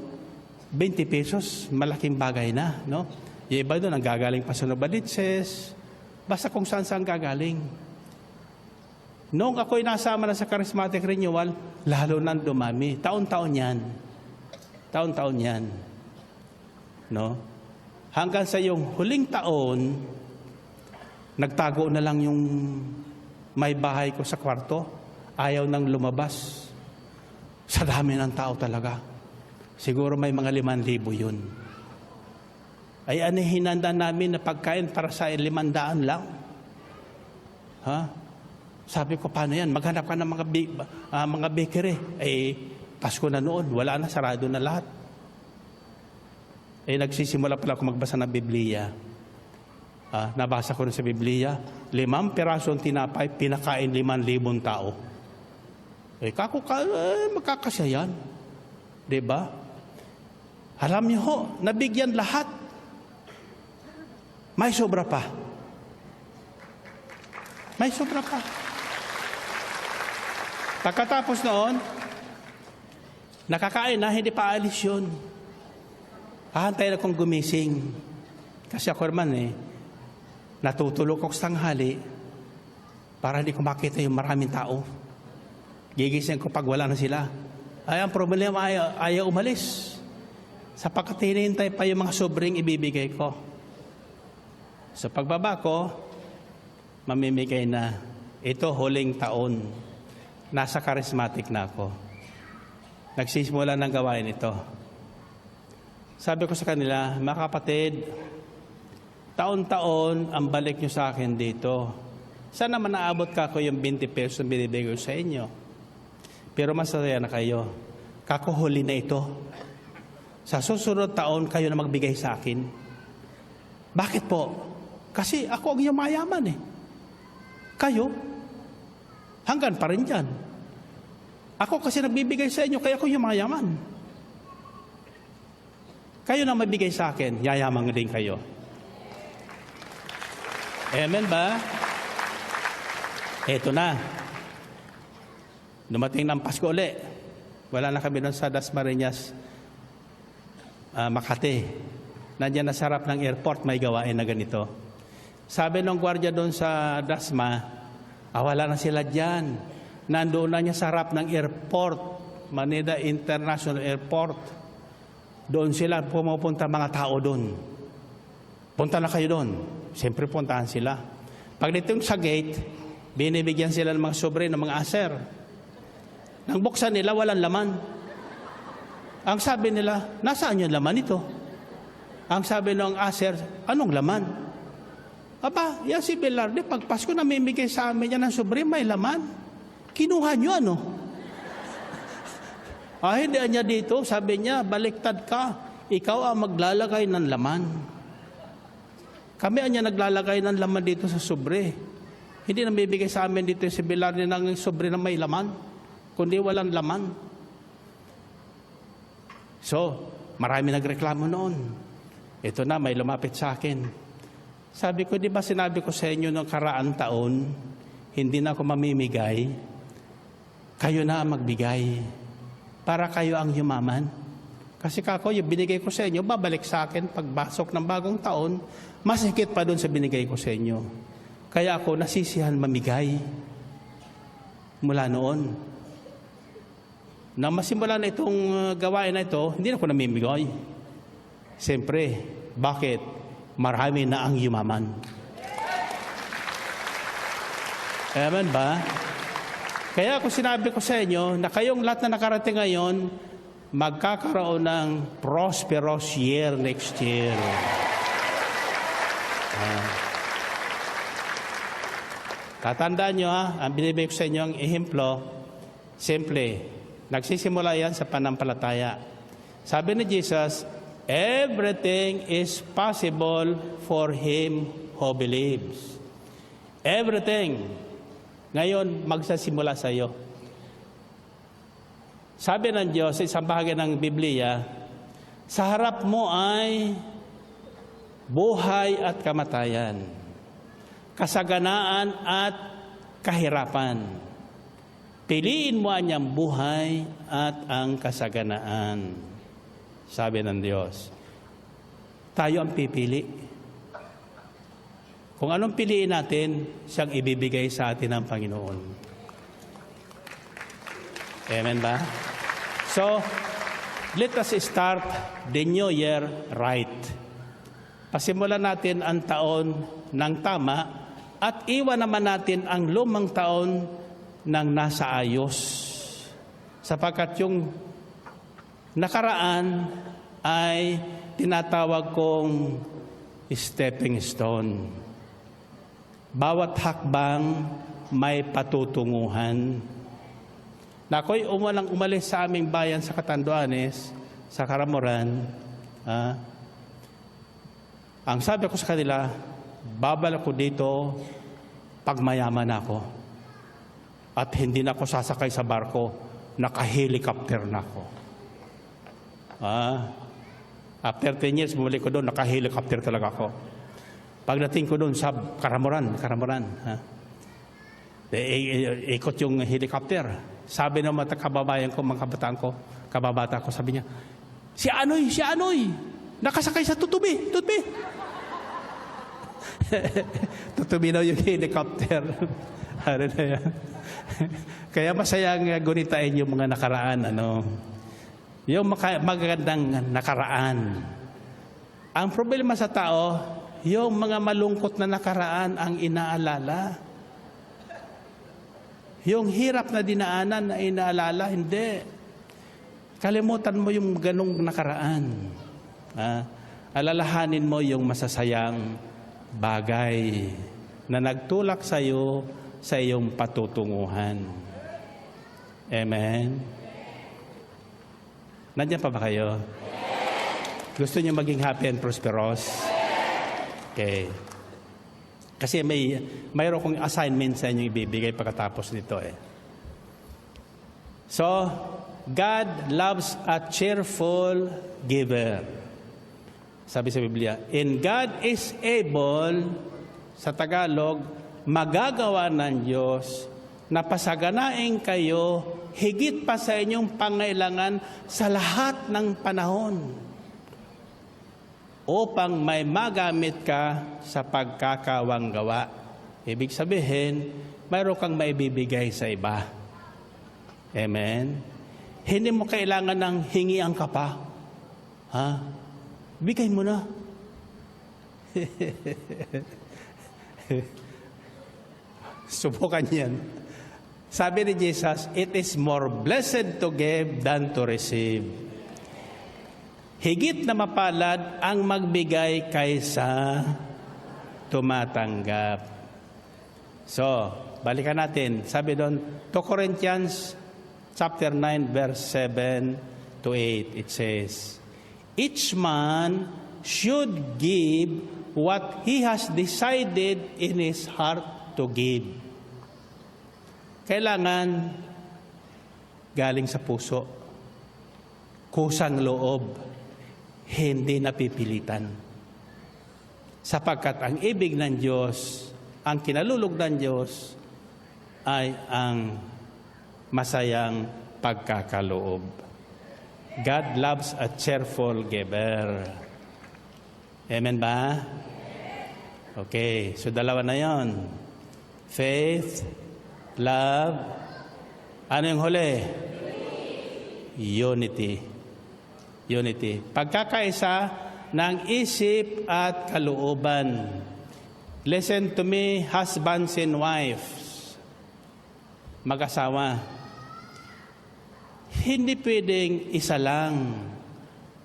20 pesos, malaking bagay na. No? Yung iba doon, ang gagaling pa sa Novaliches, basta kung saan gagaling. Noong ako'y nasama na sa Charismatic Renewal, lalo nang dumami. Taon-taon yan. Taon-taon yan. No? Hanggang sa yung huling taon, nagtago na lang yung may bahay ko sa kwarto. Ayaw nang lumabas. Sa dami ng tao talaga. Siguro may mga 5,000 yun. Ay hinanda namin na pagkain para sa 500 lang. Ha? Sabi ko, paano yan? Maghanap ka ng mga bakery. Pasko na noon. Wala na, sarado na lahat. Nagsisimula pala ako magbasa ng Biblia. Nabasa ko na sa Biblia, 5 pirasong tinapay, pinakain 5,000 tao. Magkakasya yan. Diba? Alam niyo ho, nabigyan lahat. May sobra pa. May sobra pa. Pagkatapos noon, nakakain na, hindi pa alis yun. Hahantay na kong gumising. Kasi ako naman natutulog ako sa tanghali para hindi ko makita yung maraming tao. Gigising ko pag wala na sila. Ay, ang problema ayaw umalis. Sapagkat hinihintay pa yung mga sobrang ibibigay ko. Sa pagbaba ko, mamimigay na. Ito, huling taon. Nasa charismatic na ako. Nagsisimula ng gawain ito. Sabi ko sa kanila, mga kapatid, taon-taon ang balik nyo sa akin dito. Sana man naabot ka ko yung 20 pesos na binibigay ko sa inyo. Pero masaya na kayo. Kakuhuli na ito. Sa susunod taon, kayo na magbigay sa akin. Bakit po? Kasi ako ang yumayaman Kayo, hanggang pa rin dyan. Ako kasi nagbibigay sa inyo, kaya ako yumayaman. Kayo na mabigay sa akin, yayaman din kayo. Amen ba? Eto na. Dumating ng Pasko ulit. Wala na kami doon sa Dasmariñas, Makati. Nandiyan na sa harap ng airport, may gawain na ganito. Sabi ng gwardiya doon sa Dasma, Wala na sila dyan. Nandoon na niya sa harap ng airport, Manila International Airport. Doon sila pumupunta mga tao doon. Punta na kayo doon. Siyempre puntahan sila. Pag dito sa gate, binibigyan sila ng mga sobre, ng mga aser. Nang buksan nila, walang laman. Ang sabi nila, nasaan yung laman ito? Ang sabi ng aser, anong laman? Aba, yan si Belarde, pag Pasko namimigay sa amin yan ng sobre, may laman. Kinuha nyo ano? Hindi niya dito, sabi niya, baliktad ka. Ikaw ang maglalagay ng laman. Kami ang niya naglalagay ng laman dito sa sobre. Hindi namibigay sa amin dito si Belarde ng sobre na may laman, kundi walang laman. So, marami nagreklamo noon. Ito na, may lumapit sa akin. Sabi ko, di ba sinabi ko sa inyo noong karaang taon, hindi na ako mamimigay, kayo na ang magbigay para kayo ang yumaman. Kasi kako, yung binigay ko sa inyo, babalik sa akin pagbasok ng bagong taon, mas higit pa doon sa binigay ko sa inyo. Kaya ako nasisihan mamigay mula noon. Nang masimula na itong gawain na ito, hindi na ako namimigay. Siyempre, bakit? Marami na ang yumaman. Amen ba? Kaya ako sinabi ko sa inyo na kayong lahat na nakarating ngayon, magkakaroon ng prosperous year next year. Tatandaan nyo ang binibigay ko sa inyo ang ehemplo, simple, nagsisimula yan sa panampalataya. Sabi ni Jesus, everything is possible for him who believes. Everything. Ngayon, magsasimula sa iyo. Sabi ng Diyos sa isang bahagi ng Biblia, sa harap mo ay buhay at kamatayan, kasaganaan at kahirapan. Piliin mo ang buhay at ang kasaganaan. Sabi ng Diyos. Tayo ang pipili. Kung anong piliin natin, siyang ibibigay sa atin ng Panginoon. Amen ba? So, let us start the new year right. Pasimulan natin ang taon ng tama at iwan naman natin ang lumang taon ng nasa ayos. Sapagkat yung nakaraan ay tinatawag kong stepping stone. Bawat hakbang may patutunguhan. Na ako'y umalis sa aming bayan sa Catanduanes, sa Caramoran, ang sabi ko sa kanila, babalik ko dito pag mayaman ako. At hindi na ako sasakay sa barko, naka-helicopter na ako. After 10 years, bumalik ko doon, naka-helicopter talaga ako. Pagdating ko doon sa Caramoran, ikot yung helicopter. Sabi ng mga kababayan ko, mga kababata ko, sabi niya, si Anoy, nakasakay sa tutubi. Tutubi na yung helicopter. Kaya masayang gunitain yung mga nakaraan, yung magagandang nakaraan. Ang problema sa tao, yung mga malungkot na nakaraan ang inaalala. Yung hirap na dinaanan na inaalala, hindi. Kalimutan mo yung ganong nakaraan. Alalahanin mo yung masasayang bagay na nagtulak sa iyo sa iyong patutunguhan. Amen? Nandiyan pa ba kayo? Gusto niyo maging happy and prosperous? Okay. Kasi mayroon kong assignment sa inyo ibibigay pagkatapos nito So, God loves a cheerful giver. Sabi sa Biblia, and God is able, sa Tagalog, magagawa ng Diyos na pasaganain kayo higit pa sa inyong pangailangan sa lahat ng panahon upang may magamit ka sa pagkakawanggawa. Ibig sabihin, mayroon kang maibibigay sa iba. Amen? Hindi mo kailangan ng hingian ka pa. Ha? Bigay mo na. Subukan yan. Sabi ni Jesus, it is more blessed to give than to receive. Higit na mapalad ang magbigay kaysa tumatanggap. So, balikan natin. Sabi doon, 2 Corinthians chapter 9, verse 7 to 8, it says, each man should give what he has decided in his heart to give. Kailangan galing sa puso, kusang loob, hindi napipilitan. Sapagkat ang ibig ng Diyos, ang kinalulog ng Diyos, ay ang masayang pagkakaloob. God loves a cheerful giver. Amen ba? Okay, so dalawa na yon. Faith, love, ano yung huli? Unity. Unity. Pagkakaisa ng isip at kalooban. Listen to me, husbands and wives. Mag-asawa. Hindi pwedeng isa lang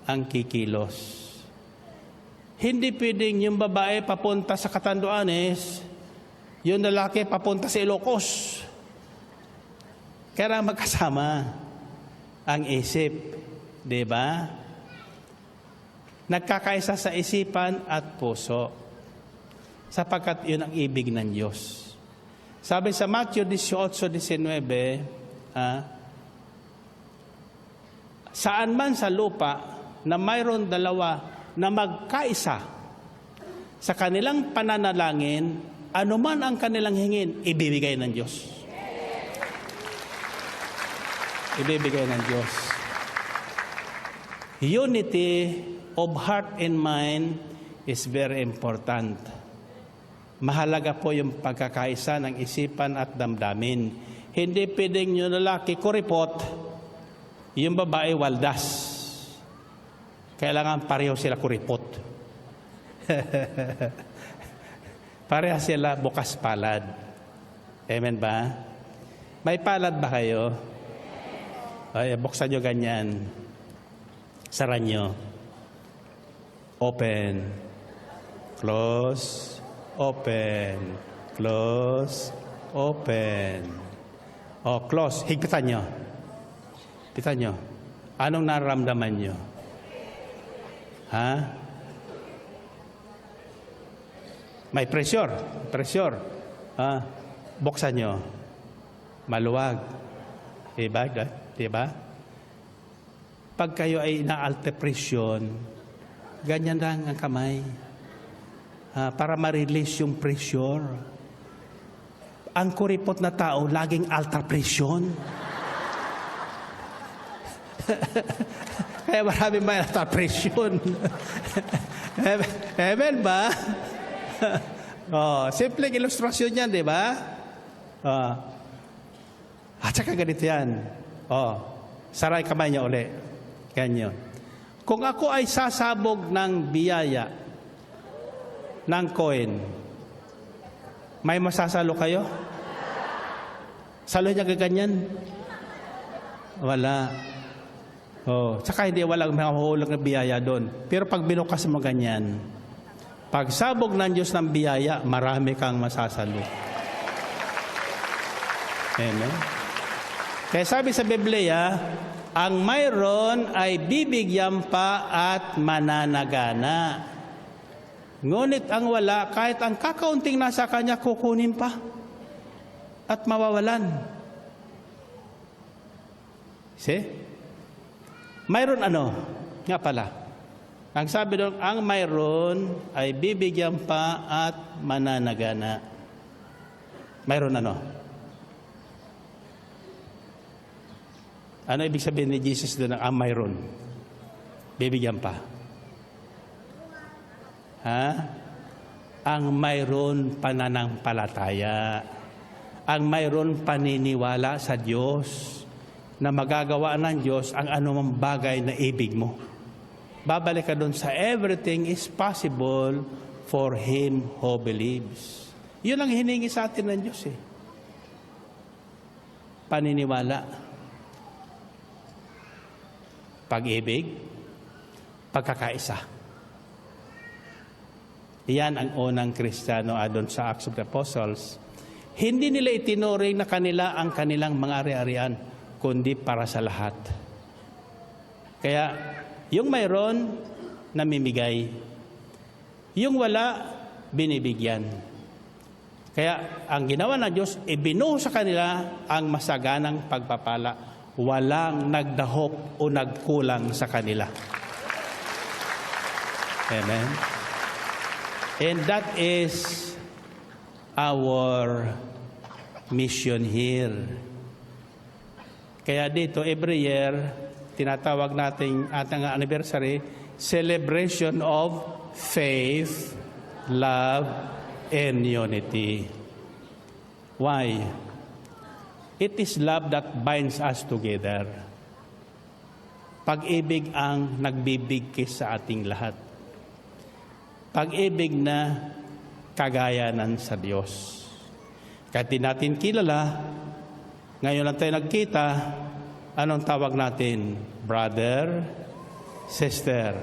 ang kikilos. Hindi pwedeng yung babae papunta sa Catanduanes, yung lalaki papunta sa Ilocos. Kaya magkasama ang isip. Diba? Nagkakaisa sa isipan at puso. Sapagkat yun ang ibig ng Diyos. Sabi sa Matthew 18:19, saan man sa lupa na mayroon dalawa na magkaisa sa kanilang pananalangin, anuman ang kanilang hingin, ibibigay ng Diyos. Ibibigay ng Diyos. Unity of heart and mind is very important. Mahalaga po yung pagkakaisa ng isipan at damdamin. Hindi pwedeng yung lalaki kuripot, yung babae waldas. Kailangan pareho sila kuripot. Pareho sila bukas palad. Amen ba? May palad ba kayo? Ay, buksan nyo ganyan. Sara nyo. Open. Close. Open. Close. Open. O, close. Higpitan nyo. Higpitan nyo. Anong nararamdaman nyo? Ha? May pressure. Pressure. Ha? Buksan nyo. Maluwag. Diba? Diba? Pag kayo ay na-alter pressure, ganyan lang ang kamay. Para ma-release yung pressure. Ang kuripot na tao, laging alter pressure. Kaya marami may alter pressure. Amen ba? Simpleng ilustrasyon yan, di ba? At saka ganito yan. Saray kamay niya uli. Ganyan. Kung ako ay sasabog ng biyaya, ng coin, may masasalo kayo? Salo niya gaganyan? Wala. Tsaka hindi walang mahuhulog na biyaya doon. Pero pag binukas mo ganyan, pag sabog ng Diyos ng biyaya, marami kang masasalo. Amen. Kaya sabi sa Biblia, ang mayroon ay bibigyan pa at mananagana. Ngunit ang wala, kahit ang kakaunting nasa kanya, kukunin pa at mawawalan. See? Mayroon ano? Nga pala. Ang sabi doon, ang mayroon ay bibigyan pa at mananagana. Mayroon ano? Ano ibig sabihin ni Jesus doon ang mayroon? Bibigyan pa. Ha? Ang mayroon pananampalataya. ang mayroon paniniwala sa Diyos na magagawa ng Diyos ang anumang bagay na ibig mo. Babalik ka doon sa everything is possible for him who believes. Yun ang hiningi sa atin ng Diyos eh. Paniniwala. Pag-ibig. Pagkakaisa. Yan ang unang Kristiyano adon sa Acts of the Apostles. Hindi nila itinuring na kanila ang kanilang mga ari-arian, kundi para sa lahat. Kaya, yung mayroon, namimigay. Yung wala, binibigyan. Kaya, ang ginawa ng Diyos, ibinuho sa kanila ang masaganang pagpapala. Walang nagdahop o nagkulang sa kanila. Amen. And that is our mission here. Kaya dito, every year, tinatawag natin ating anniversary, celebration of faith, love, and unity. Why? It is love that binds us together. Pag-ibig ang nagbibigkis sa ating lahat. Pag-ibig na kagayanan sa Diyos. Kahit di natin kilala, ngayon lang tayo nagkita, anong tawag natin? Brother, sister.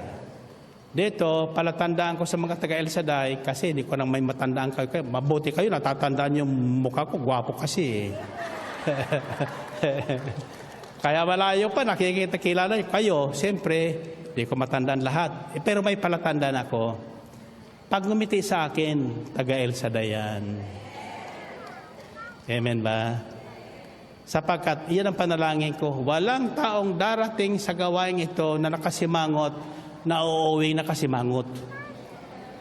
Dito, palatandaan ko sa mga taga-El Shaddai, kasi hindi ko nang may matandaan kayo. Mabuti kayo, natatandaan yung mukha ko, gwapo kasi. Kaya malayo pa, nakikita kilala kayo. Siyempre, hindi ko matandaan lahat. Pero may palatandaan ako. Pag ngumiti sa akin, taga-El Shaddai yan. Amen ba? Sapagkat iyan ang panalangin ko, walang taong darating sa gawain ito na nakasimangot, na uuwi nakasimangot.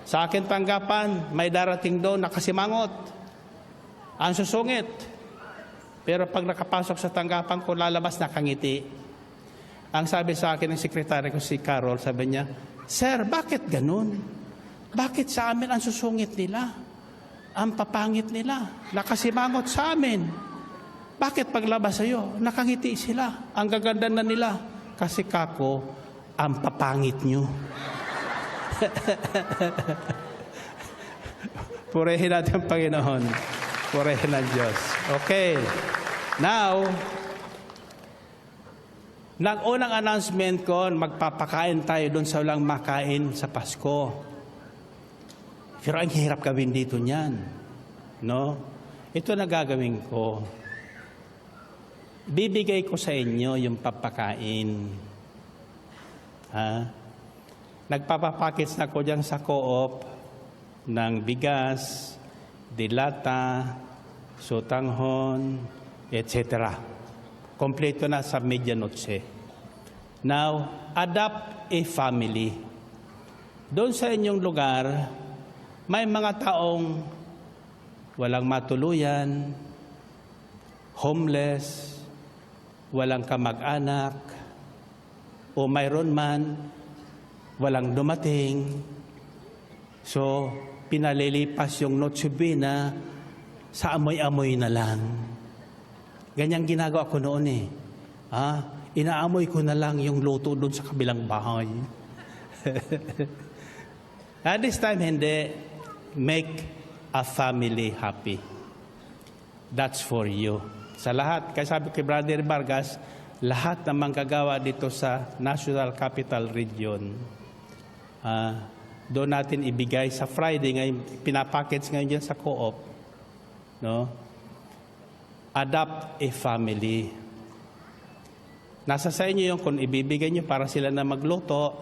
Sa akin tanggapan, may darating doon nakasimangot. Ang susungit. Pero pag nakapasok sa tanggapan ko, lalabas nakangiti. Ang sabi sa akin ng sekretary ko, si Carol, sabi niya, Sir, bakit ganun? Bakit sa amin ang susungit nila? Ang papangit nila? Nakasimangot sa amin. Bakit paglabas sa'yo? Nakangiti sila. Ang gaganda na nila. Kasi kako, ang papangit nyo. Purihin natin ang Panginoon. Purihin ang Diyos. Okay. Now, nang unang announcement ko, magpapakain tayo doon sa walang makain sa Pasko. Pero ang hirap gawin dito niyan. No? Ito na gagawin ko. Bibigay ko sa inyo yung papakain. Ha? Nagpapapackage na ko dyan sa co-op ng bigas, dilata, sutanghon, etc. Kompleto na sa medianoche. Now, adopt a family. Doon sa inyong lugar, may mga taong walang matuluyan, homeless, walang kamag-anak, o mayroon man, walang dumating. So, pinalilipas yung Noche Buena sa amoy-amoy na lang. Ganyang ginagawa ko noon eh. Inaamoy ko na lang yung luto doon sa kabilang bahay. At this time, hindi. Make a family happy. That's for you. Sa lahat, kaya sabi kay Brother Vargas, lahat ng manggagawa dito sa National Capital Region, doon natin ibigay sa Friday, ngayon, pinapackage ngayon dyan sa co-op, no? Adopt a family. Nasa sa inyo yung kung ibibigay nyo para sila na magluto,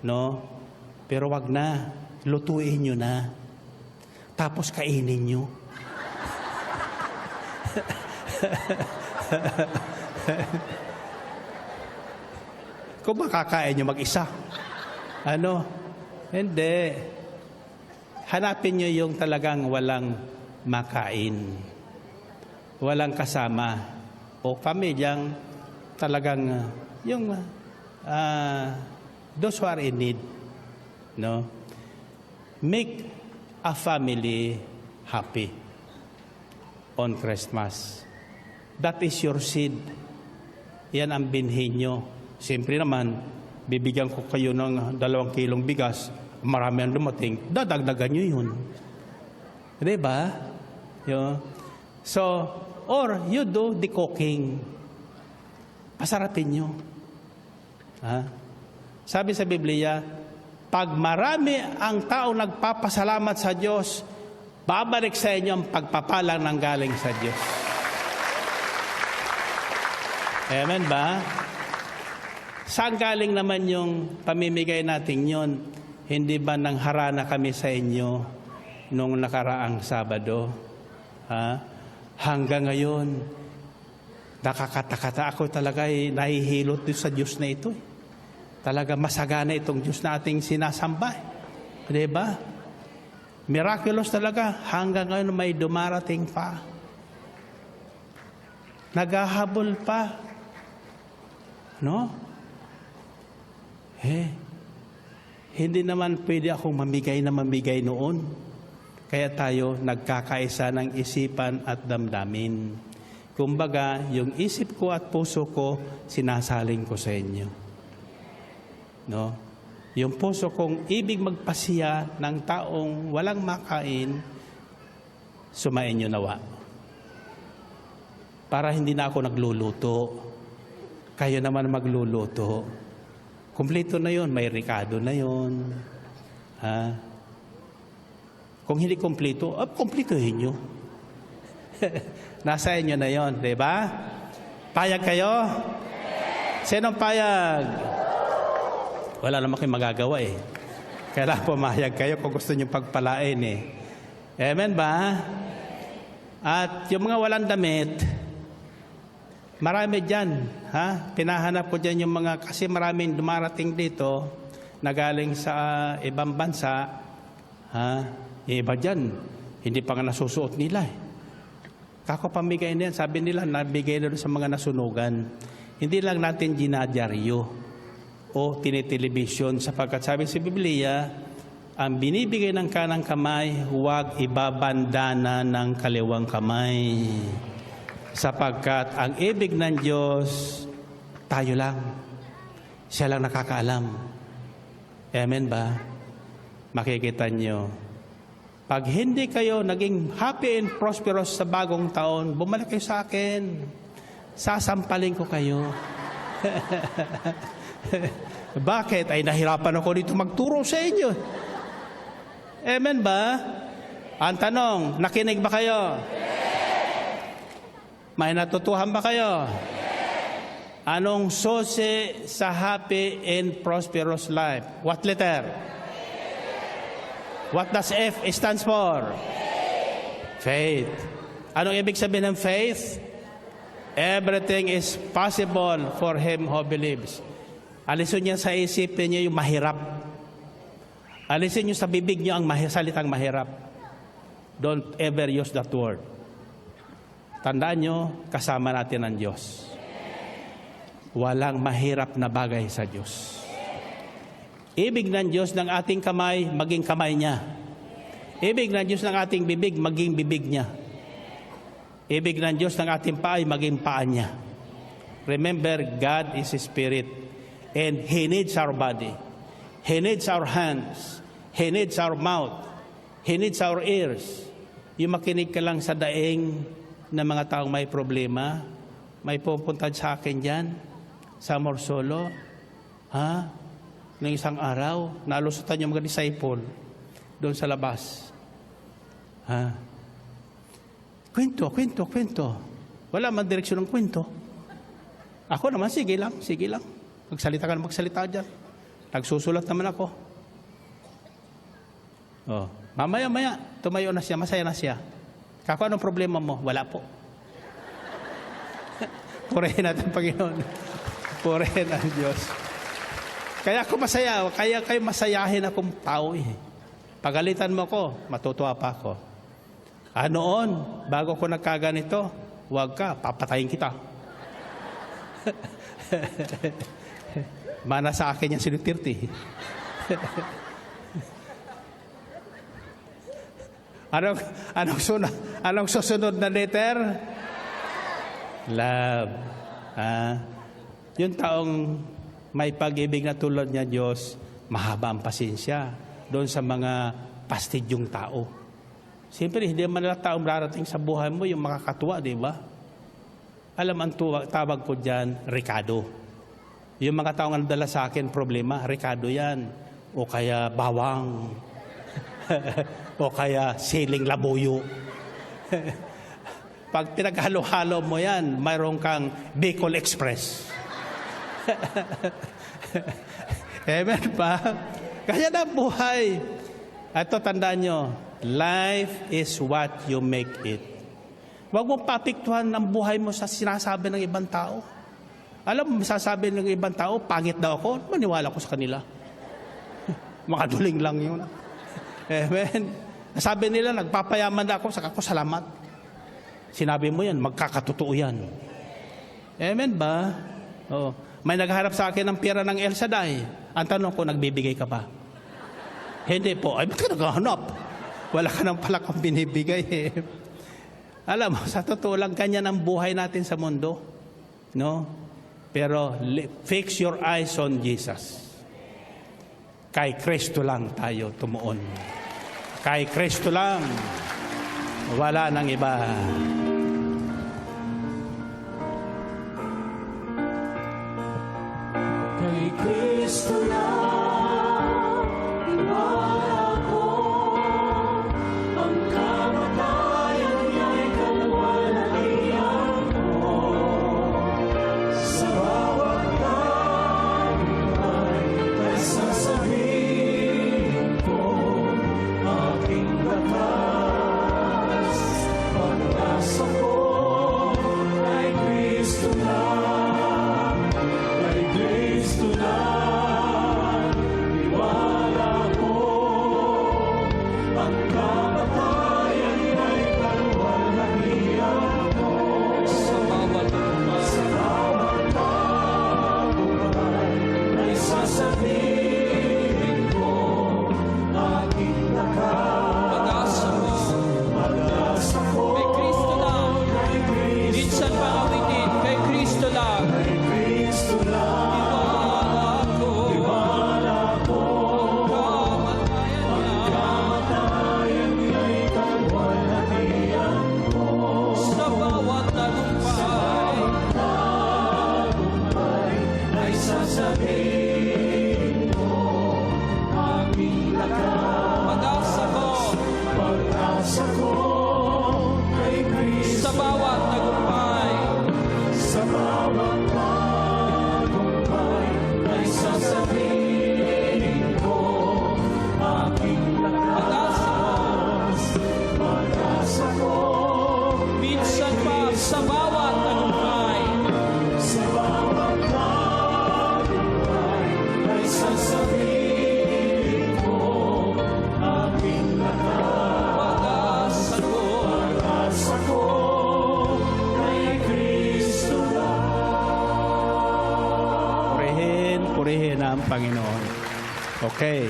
no? Pero wag na, lutuin nyo na. Tapos kainin nyo. Kung makakain nyo mag-isa. Ano? Hindi. Hanapin nyo yung talagang walang makain. Walang kasama. O pamilyang talagang yung those who are in need. No? Make a family happy. on Christmas. That is your seed. Yan ang binhi nyo. Siyempre naman, bibigyan ko kayo ng 2 kilong bigas, marami ang dumating, dadagdagan nyo yun. Diba? Yun. So, or you do the cooking. Pasarapin nyo. Ha? Sabi sa Biblia, pag marami ang tao nagpapasalamat sa Diyos, babalik sa inyo ang pagpapala ng galing sa Diyos. Amen ba? Saan galing naman yung pamimigay natin yon? Hindi ba nang harana kami sa inyo nung nakaraang Sabado? Ha? Hanggang ngayon, nakakatakata ako talaga nahihilot sa Diyos na ito. Talaga masagana itong Diyos na ating sinasamba. Diba? Miraculous talaga. Hanggang ngayon may dumarating pa. Naghahabol pa. No? Hindi naman pwede akong mamigay noon. Kaya tayo nagkakaisa ng isipan at damdamin. Kumbaga, yung isip ko at puso ko, sinasaling ko sa inyo. No? Yung puso kong ibig magpasiya ng taong walang makain, sumain nyo nawa. Para hindi na ako nagluluto. Kayo naman magluluto. Kumpleto na yon, may Ricardo na yon. Ha? Kung hindi kumpleto, kumpletohin nyo. Nasa inyo na yon, di ba? Payag kayo? Sinong payag? Wala naman kayong magagawa eh. Kailangan pumayag kayo kung gusto nyo pagpalain eh. Amen ba? At yung mga walang damit, marami dyan. Ha? Pinahanap ko dyan yung mga, kasi maraming dumarating dito na galing sa ibang bansa. Ha? Iba dyan, hindi pa nga nasusuot nila eh. Kako pamigay na yan, sabi nila, nabigay na sa mga nasunugan. Hindi lang natin ginadyaryo o tinitelevision sapagkat sabi sa Biblia, ang binibigay ng kanang kamay, huwag ibabandana ng kaliwang kamay. Sapagkat ang ibig ng Diyos, tayo lang. Siya lang nakakaalam. Amen ba? Makikita nyo. Pag hindi kayo naging happy and prosperous sa bagong taon, bumalik kayo sa akin. Sasampalin ko kayo. Bakit? Ay nahirapan ako dito magturo sa inyo. Amen ba? Ang tanong, nakinig ba kayo? May natutuhan ba kayo? Anong susi sa happy and prosperous life? What letter? What does F stands for? Faith. Anong ibig sabihin ng faith? Everything is possible for him who believes. Alisin niyo sa isipin niyo yung mahirap. Alisin niyo sa bibig niyo ang salitang mahirap. Don't ever use that word. Tandaan niyo, kasama natin ang Diyos. Walang mahirap na bagay sa Diyos. Ibig ng Diyos ng ating kamay, maging kamay niya. Ibig ng Diyos ng ating bibig, maging bibig niya. Ibig ng Diyos ng ating paa, maging paa niya. Remember, God is a spirit and He needs our body. He needs our hands. He needs our mouth. He needs our ears. Yung makinig ka lang sa daing ng mga taong may problema, may pupunta sa akin dyan, sa Morsolo, ha? Ng isang araw, nalusutan yung mga disciple doon sa labas. Ha? Kwento. Wala man direksyon ng kwento. Ako naman, sige lang. Magsalita ka na magsalita dyan. Nagsusulat naman ako. Oh, mamaya, tumayo na siya, masaya na siya. Kako, anong problema mo? Wala po. Purihin natin, Panginoon. Purihin ang Diyos. Kaya ako masaya, kaya kayo masayahin akong tao eh. Pagalitan mo ko, matutuwa pa ako. Noon, bago ko nagkaganito, huwag ka, papatayin kita. Mana sa akin yung sinutirti. Anong susunod na letter? Love. Yung taong may pag-ibig na tulad niya Diyos, mahaba ang pasensya doon sa mga pastidyong tao. Siyempre, hindi man lang taong darating sa buhay mo yung makakatuwa, di ba? Alam ang tawag ko dyan, Ricardo. Yung mga taong nandala sa akin, problema, Ricardo yan. O kaya bawang. O kaya siling labuyo. Pag pinaghalo-halo mo yan, mayroon kang Bicol Express. Amen pa? Kaya na buhay. Ito, tandaan nyo, life is what you make it. Huwag mong papiktuhan ng buhay mo sa sinasabi ng ibang tao. Alam mo, sasabi ng ibang tao, pangit daw ako, maniwala ko sa kanila. Makaduling lang yun. Amen. Sabi nila, nagpapayaman na ako, saka ko salamat. Sinabi mo yan, magkakatotoo yan. Amen ba? Oo. May nagharap sa akin ng pera ng El Shaddai. Ang tanong ko, nagbibigay ka ba? Hindi po. Ay, ba't ka naghahanap? Wala ka nang pala kang binibigay eh. Alam mo, sa totoo lang, ganyan ang buhay natin sa mundo. No? Pero fix your eyes on Jesus. Kay Kristo lang tayo tumuon. Kay Kristo lang. Wala nang iba. Kay Kristo lang, iwala ko, ang kamatayan niya'y kalwalhatian ko. Sa bawat tagumpay ay sasabihin ko, aking lakas, pag-asa ko, kay Kristo lang, kay Kristo lang, iwala ko, ang kamatayan ay kalwalhatian ko. Sa bawat tagumpay ay sasabihin ko, aking lakas, pag-asa ko, Kay Kristo lang. kay Kristo Minsan pangawitin, kay Kristo lang. kay Kristo lang. Iwala ko, Kamatayan niya'y kalwalhatian ko. sa bawat tagumpay. Ay sasabihin ko, aking lakas, Pag-asa ko, pag-asa ko, kay Kristo. sa bawat tagumpay. Sa bawat tagumpay ay sasabihin ko, aking lakas, pag-asa ko, Minsan pa, sa bawat tagumpay. sa bawat tagumpay ay sasabihin ko, aking lakas, Pag-asa ko, pag-asa ko, kay Kristo lang. Purihin ang Panginoon. Okay.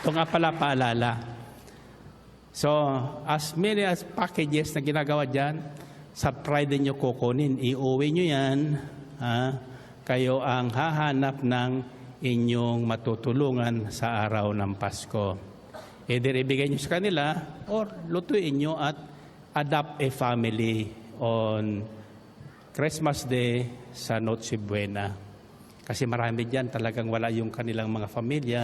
Ito nga pala paalala. So, as many as packages na ginagawa dyan, sa Friday nyo kukunin. Iuwi nyo yan. Kayo ang hahanap ng inyong matutulungan sa araw ng Pasko. Either ibigay nyo sa kanila or lutuin nyo at adopt a family on Christmas Day sa Noche Buena. Kasi marami dyan talagang wala yung kanilang mga pamilya.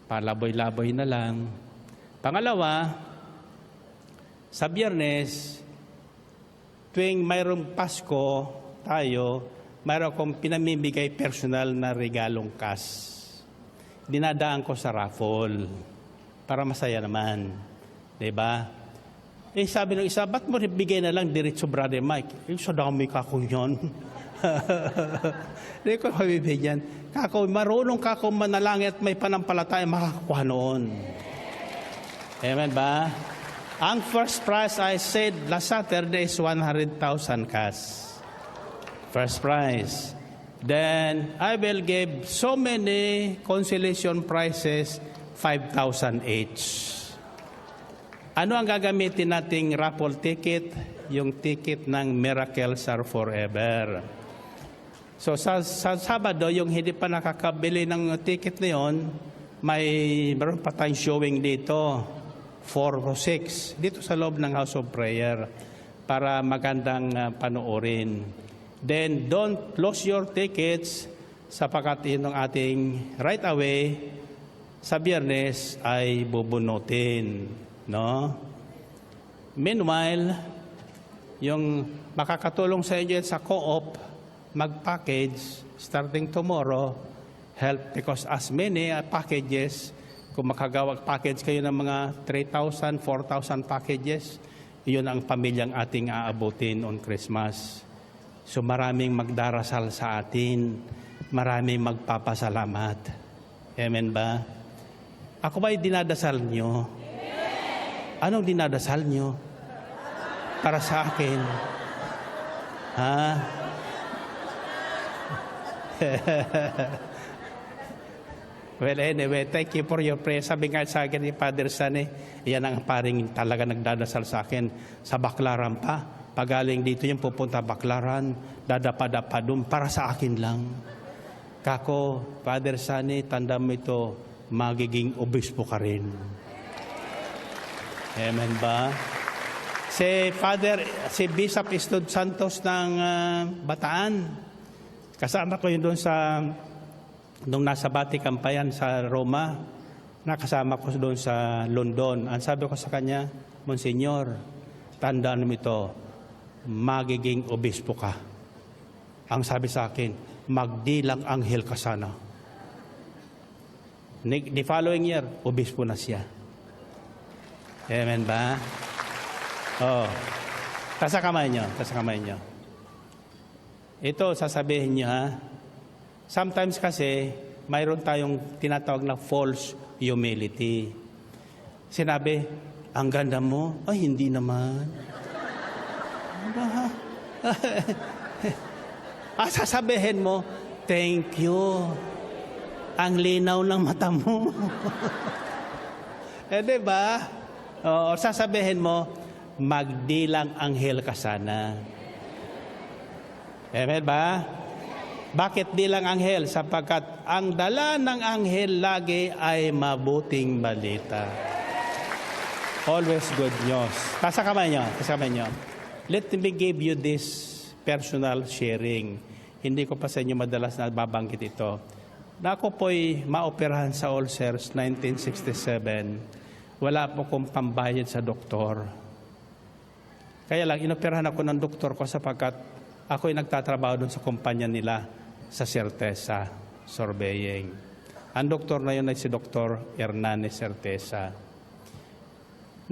Palaboy-laboy na lang. Pangalawa, sa Biyernes, tuwing mayroong Pasko tayo, mayroon akong pinamimigay personal na regalong cash. Dinadaan ko sa raffle para masaya naman. Diba? Eh sabi ng isa, ba't mo bigay na lang diretso Brother Mike? Eh sa dami kako yun. Hindi ko mabibigyan. Kako, marunong kako manalangin at may panampalataya, makakakuha noon. Amen ba? Ang first prize I said last Saturday is 100,000 cash. First prize. Then I will give so many consolation prizes 5,000 each. Ano ang gagamitin nating raffle ticket? Yung ticket ng Miracles Are Forever. So sa Sabado, yung hindi pa nakakabili ng ticket na yun, meron pa tayong showing dito, 4 o 6, dito sa loob ng House of Prayer, para magandang panoorin. Then, don't lose your tickets sapagkat yun ang ating right away sa Biyernes ay bubunutin. No? Meanwhile, yung makakatulong sa inyo sa co-op, mag-package starting tomorrow, help because as many packages, kung makagawa package kayo ng mga 3,000, 4,000 packages, iyon ang pamilyang ating aabutin on Christmas. So maraming magdarasal sa atin, maraming magpapasalamat. Amen ba? Ako ba'y dinadasal nyo? Anong dinadasal nyo? Para sa akin. Ha? Well, anyway, thank you for your prayer. Sabi nga sa akin ni Father San, yan ang paring talaga nagdadasal sa akin sa Baclaran pa. Pagaling dito yung pupunta Baclaran, dadapa-dapa doon para sa akin lang. Kako, Father San, tanda mo ito, magiging obispo ka rin. Amen ba? Si Bishop Estud Santos ng Bataan, kasama ko yun doon nung nasa Vatican pa yan sa Roma, nakasama ko doon sa London. Ang sabi ko sa kanya, Monsignor, tandaan mo ito, magiging obispo ka. Ang sabi sa akin, magdilang anghel ka sana. The following year, obispo na siya. Amen ba? Oh. Tasa kamay nyo. Ito, sasabihin nyo ha. Sometimes kasi, mayroon tayong tinatawag na false humility. Sinabi, ang ganda mo? Ay, hindi naman. Sasabihin mo, thank you. Ang linaw ng mata mo. Diba? O sasabihin mo, magdilang anghel ka sana. Amen ba? Bakit dilang anghel? Sapagkat ang dala ng anghel lagi ay mabuting balita. Always good news. Tasa kamay nyo. Let me give you this personal sharing. Hindi ko pa sa inyo madalas na babanggit ito. Na ako po'y maoperahan sa ulcers 1967. Wala po kong pambayad sa doktor. Kaya lang, inoperahan ako ng doktor ko sapagkat ako'y nagtatrabaho doon sa kumpanya nila sa Certeza Surveying. Ang doktor na yun ay si Dr. Hernanes Certeza.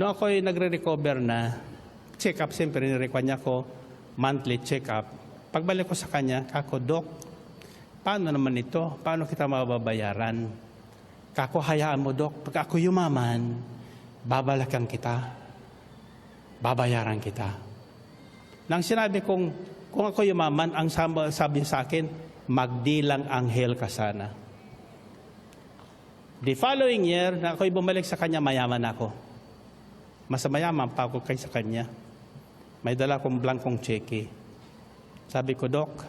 No ako'y nagre-recover na, check-up, siyempre nirequire niya ko, monthly check-up. Pagbalik ko sa kanya, kako, Dok, paano naman ito? Paano kita mababayaran? Kako, hayaan mo, Dok, pag ako yumaman, babalakan kita. Babayaran kita. Nang sinabi kong, kung ako yumaman, ang sabi sa akin, magdilang anghel ka sana. The following year, na ako'y bumalik sa kanya, mayaman ako. Mas mayaman pa ako kaysa kanya. May dala kong blankong cheque. Sabi ko, Dok,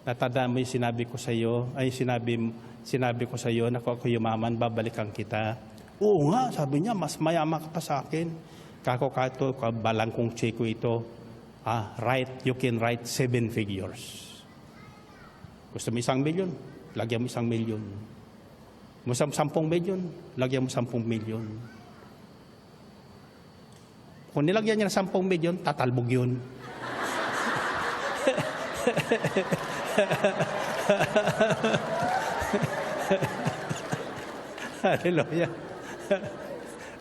natandaan mo yung sinabi ko sa iyo, sinabi ko sa iyo na kung ako yumaman, babalikan kita. Oo nga, sabi niya, mas mayaman ka pa sa akin. Kako kato, balangkong cheque ito, you can write 7 figures. Gusto mo 1 milyon? Lagyan mo 1 milyon. Gusto mo 10 milyon? Lagyan mo 10 milyon. Kung nilagyan niya ng 10 milyon, tatalbog yun. Hallelujah.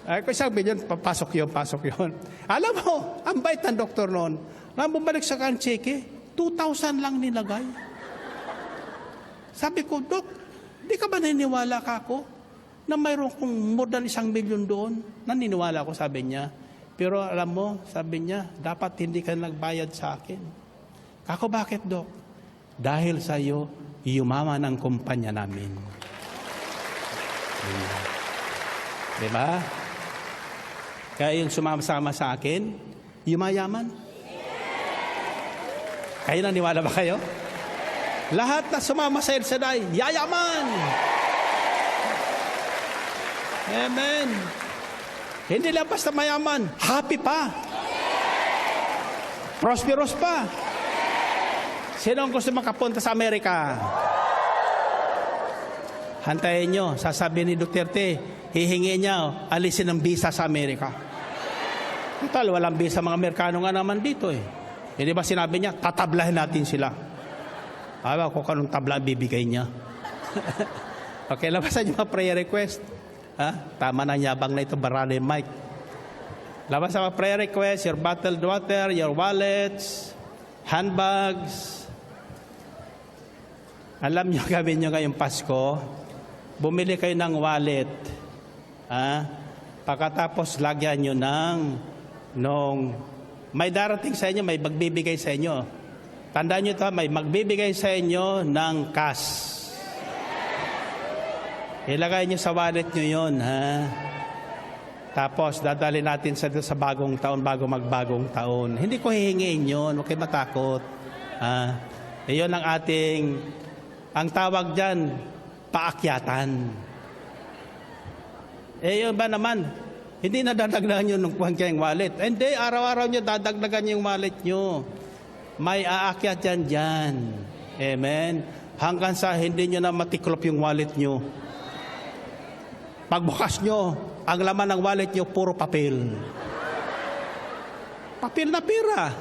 Ay, kung 1 milyon, pasok yun. Alam mo, ang bait ng doktor noon, nang bumalik sa kanyang cheque, 2,000 lang nilagay. Sabi ko, Dok, di ka ba naniniwala ka ako na mayroon kong more than 1 milyon doon? Naniniwala ako, sabi niya. Pero alam mo, sabi niya, dapat hindi ka nagbayad sa akin. Kako, bakit, Dok? Dahil sa iyo, yumaman ang kumpanya namin. Di ba? Kaya yung sumama-sama sa akin, yumayaman. Kayo naniwala ba kayo? Lahat na sumama sa El Shaddai, yayaman! Amen! Hindi lang basta mayaman, happy pa. Prosperous pa. Sino ang gusto makapunta sa Amerika? Hantayin nyo, sasabihin ni Duterte, hihingi niya, alisin ang visa sa Amerika. Total, walang visa mga Amerikano nga naman dito eh. Hindi ba sinabi niya, tatablahin natin sila. Alam ko kanong tabla ang bibigay niya. Okay, labasan niyo mga prayer request. Ha? Tama na yabang na ito, barali Mike. Labas sa mga prayer request, your bottled water, your wallets, handbags. Alam niyo, gawin niyo ngayong Pasko, bumili kayo ng wallet. Pagkatapos lagyan niyo nung may darating sa inyo, may magbibigay sa inyo. Tandaan niyo ito, may magbibigay sa inyo ng cash. Ilagay niyo sa wallet niyo yun, ha? Tapos, dadali natin sa bagong taon, bago magbagong taon. Hindi ko hihingiin yun, huwag kayo matakot. Iyon ang ating, ang tawag dyan, paakyatan. Yun ba naman, hindi na dadagdagan nyo ng kuhan kayong wallet. Hindi, araw-araw nyo dadagdagan yung wallet nyo. May aakyat dyan. Amen? Hanggang sa hindi nyo na matiklop yung wallet nyo. Pagbukas nyo, ang laman ng wallet nyo, puro papel. Papel na pira.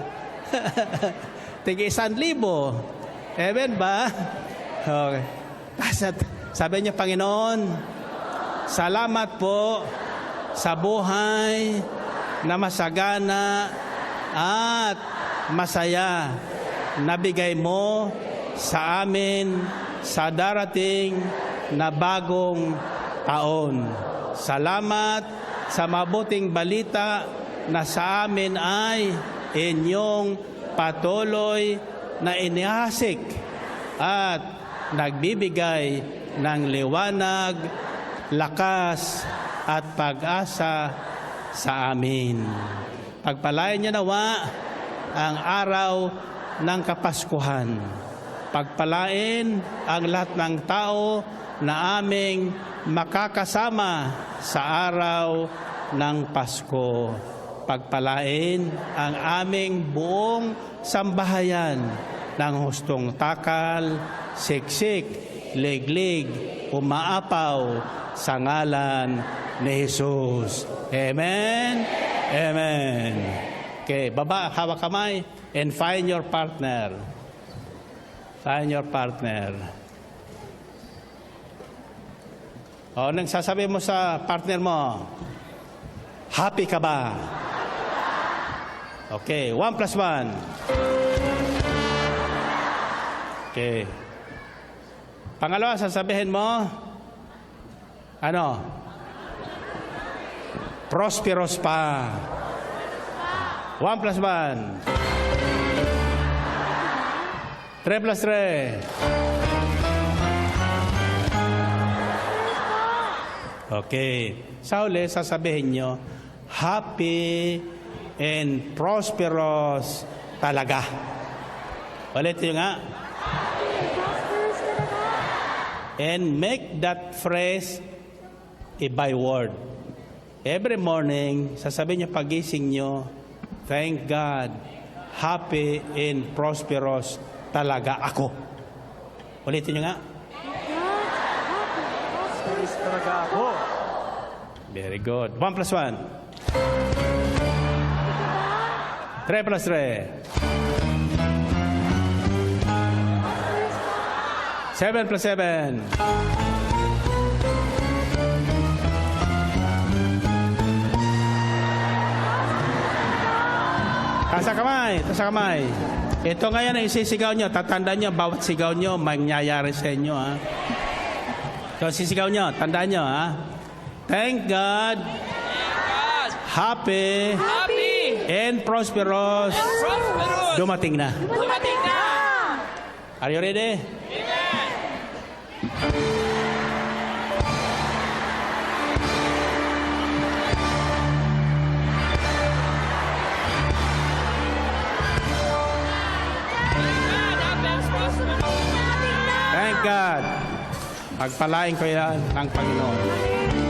Tigi 1,000. Amen ba? Okay. Sabi niya, Panginoon, salamat po sa buhay na masagana at masaya na bigay mo sa amin sa darating na bagong taon. Salamat sa mabuting balita na sa amin ay inyong patuloy na inihasik at nagbibigay ng liwanag, lakas at pag-asa sa amin. Pagpalain niyo nawa ang araw ng Kapaskuhan. Pagpalain ang lahat ng tao na aming makakasama sa araw ng Pasko. Pagpalain ang aming buong sambahayan ng hustong takal, siksik, liglig, umaapaw sa ngalan ni Jesus. Amen? Amen. Okay, baba, hawak kamay, and find your partner. Find your partner. Nang sasabi mo sa partner mo, happy ka ba? Okay, 1 plus 1. Okay. Pangalawa, sasabihin mo, ano? Prosperous pa. 1 plus 1. 3 plus 3. Okay. Sa huli, sasabihin nyo, happy and prosperous talaga. Ulitin nyo nga. And make that phrase a byword. Every morning, sasabihin nyo pagising nyo, thank God, happy and prosperous talaga ako. Ulitin nyo nga. Talaga ako. Very good. 1 plus 1. 3 plus 3. 7 plus 7. Tasa kamay, tasa kamay. Ito ngayon ang isisigaw nyo. Tatandaan nyo, bawat sigaw nyo, mangyayari sa inyo, ha? So, sisigaw nyo, tandaan nyo, ha? Thank God, happy, and prosperous, dumating na. Are you ready? edad. Pagpalain ko yan ng Panginoon.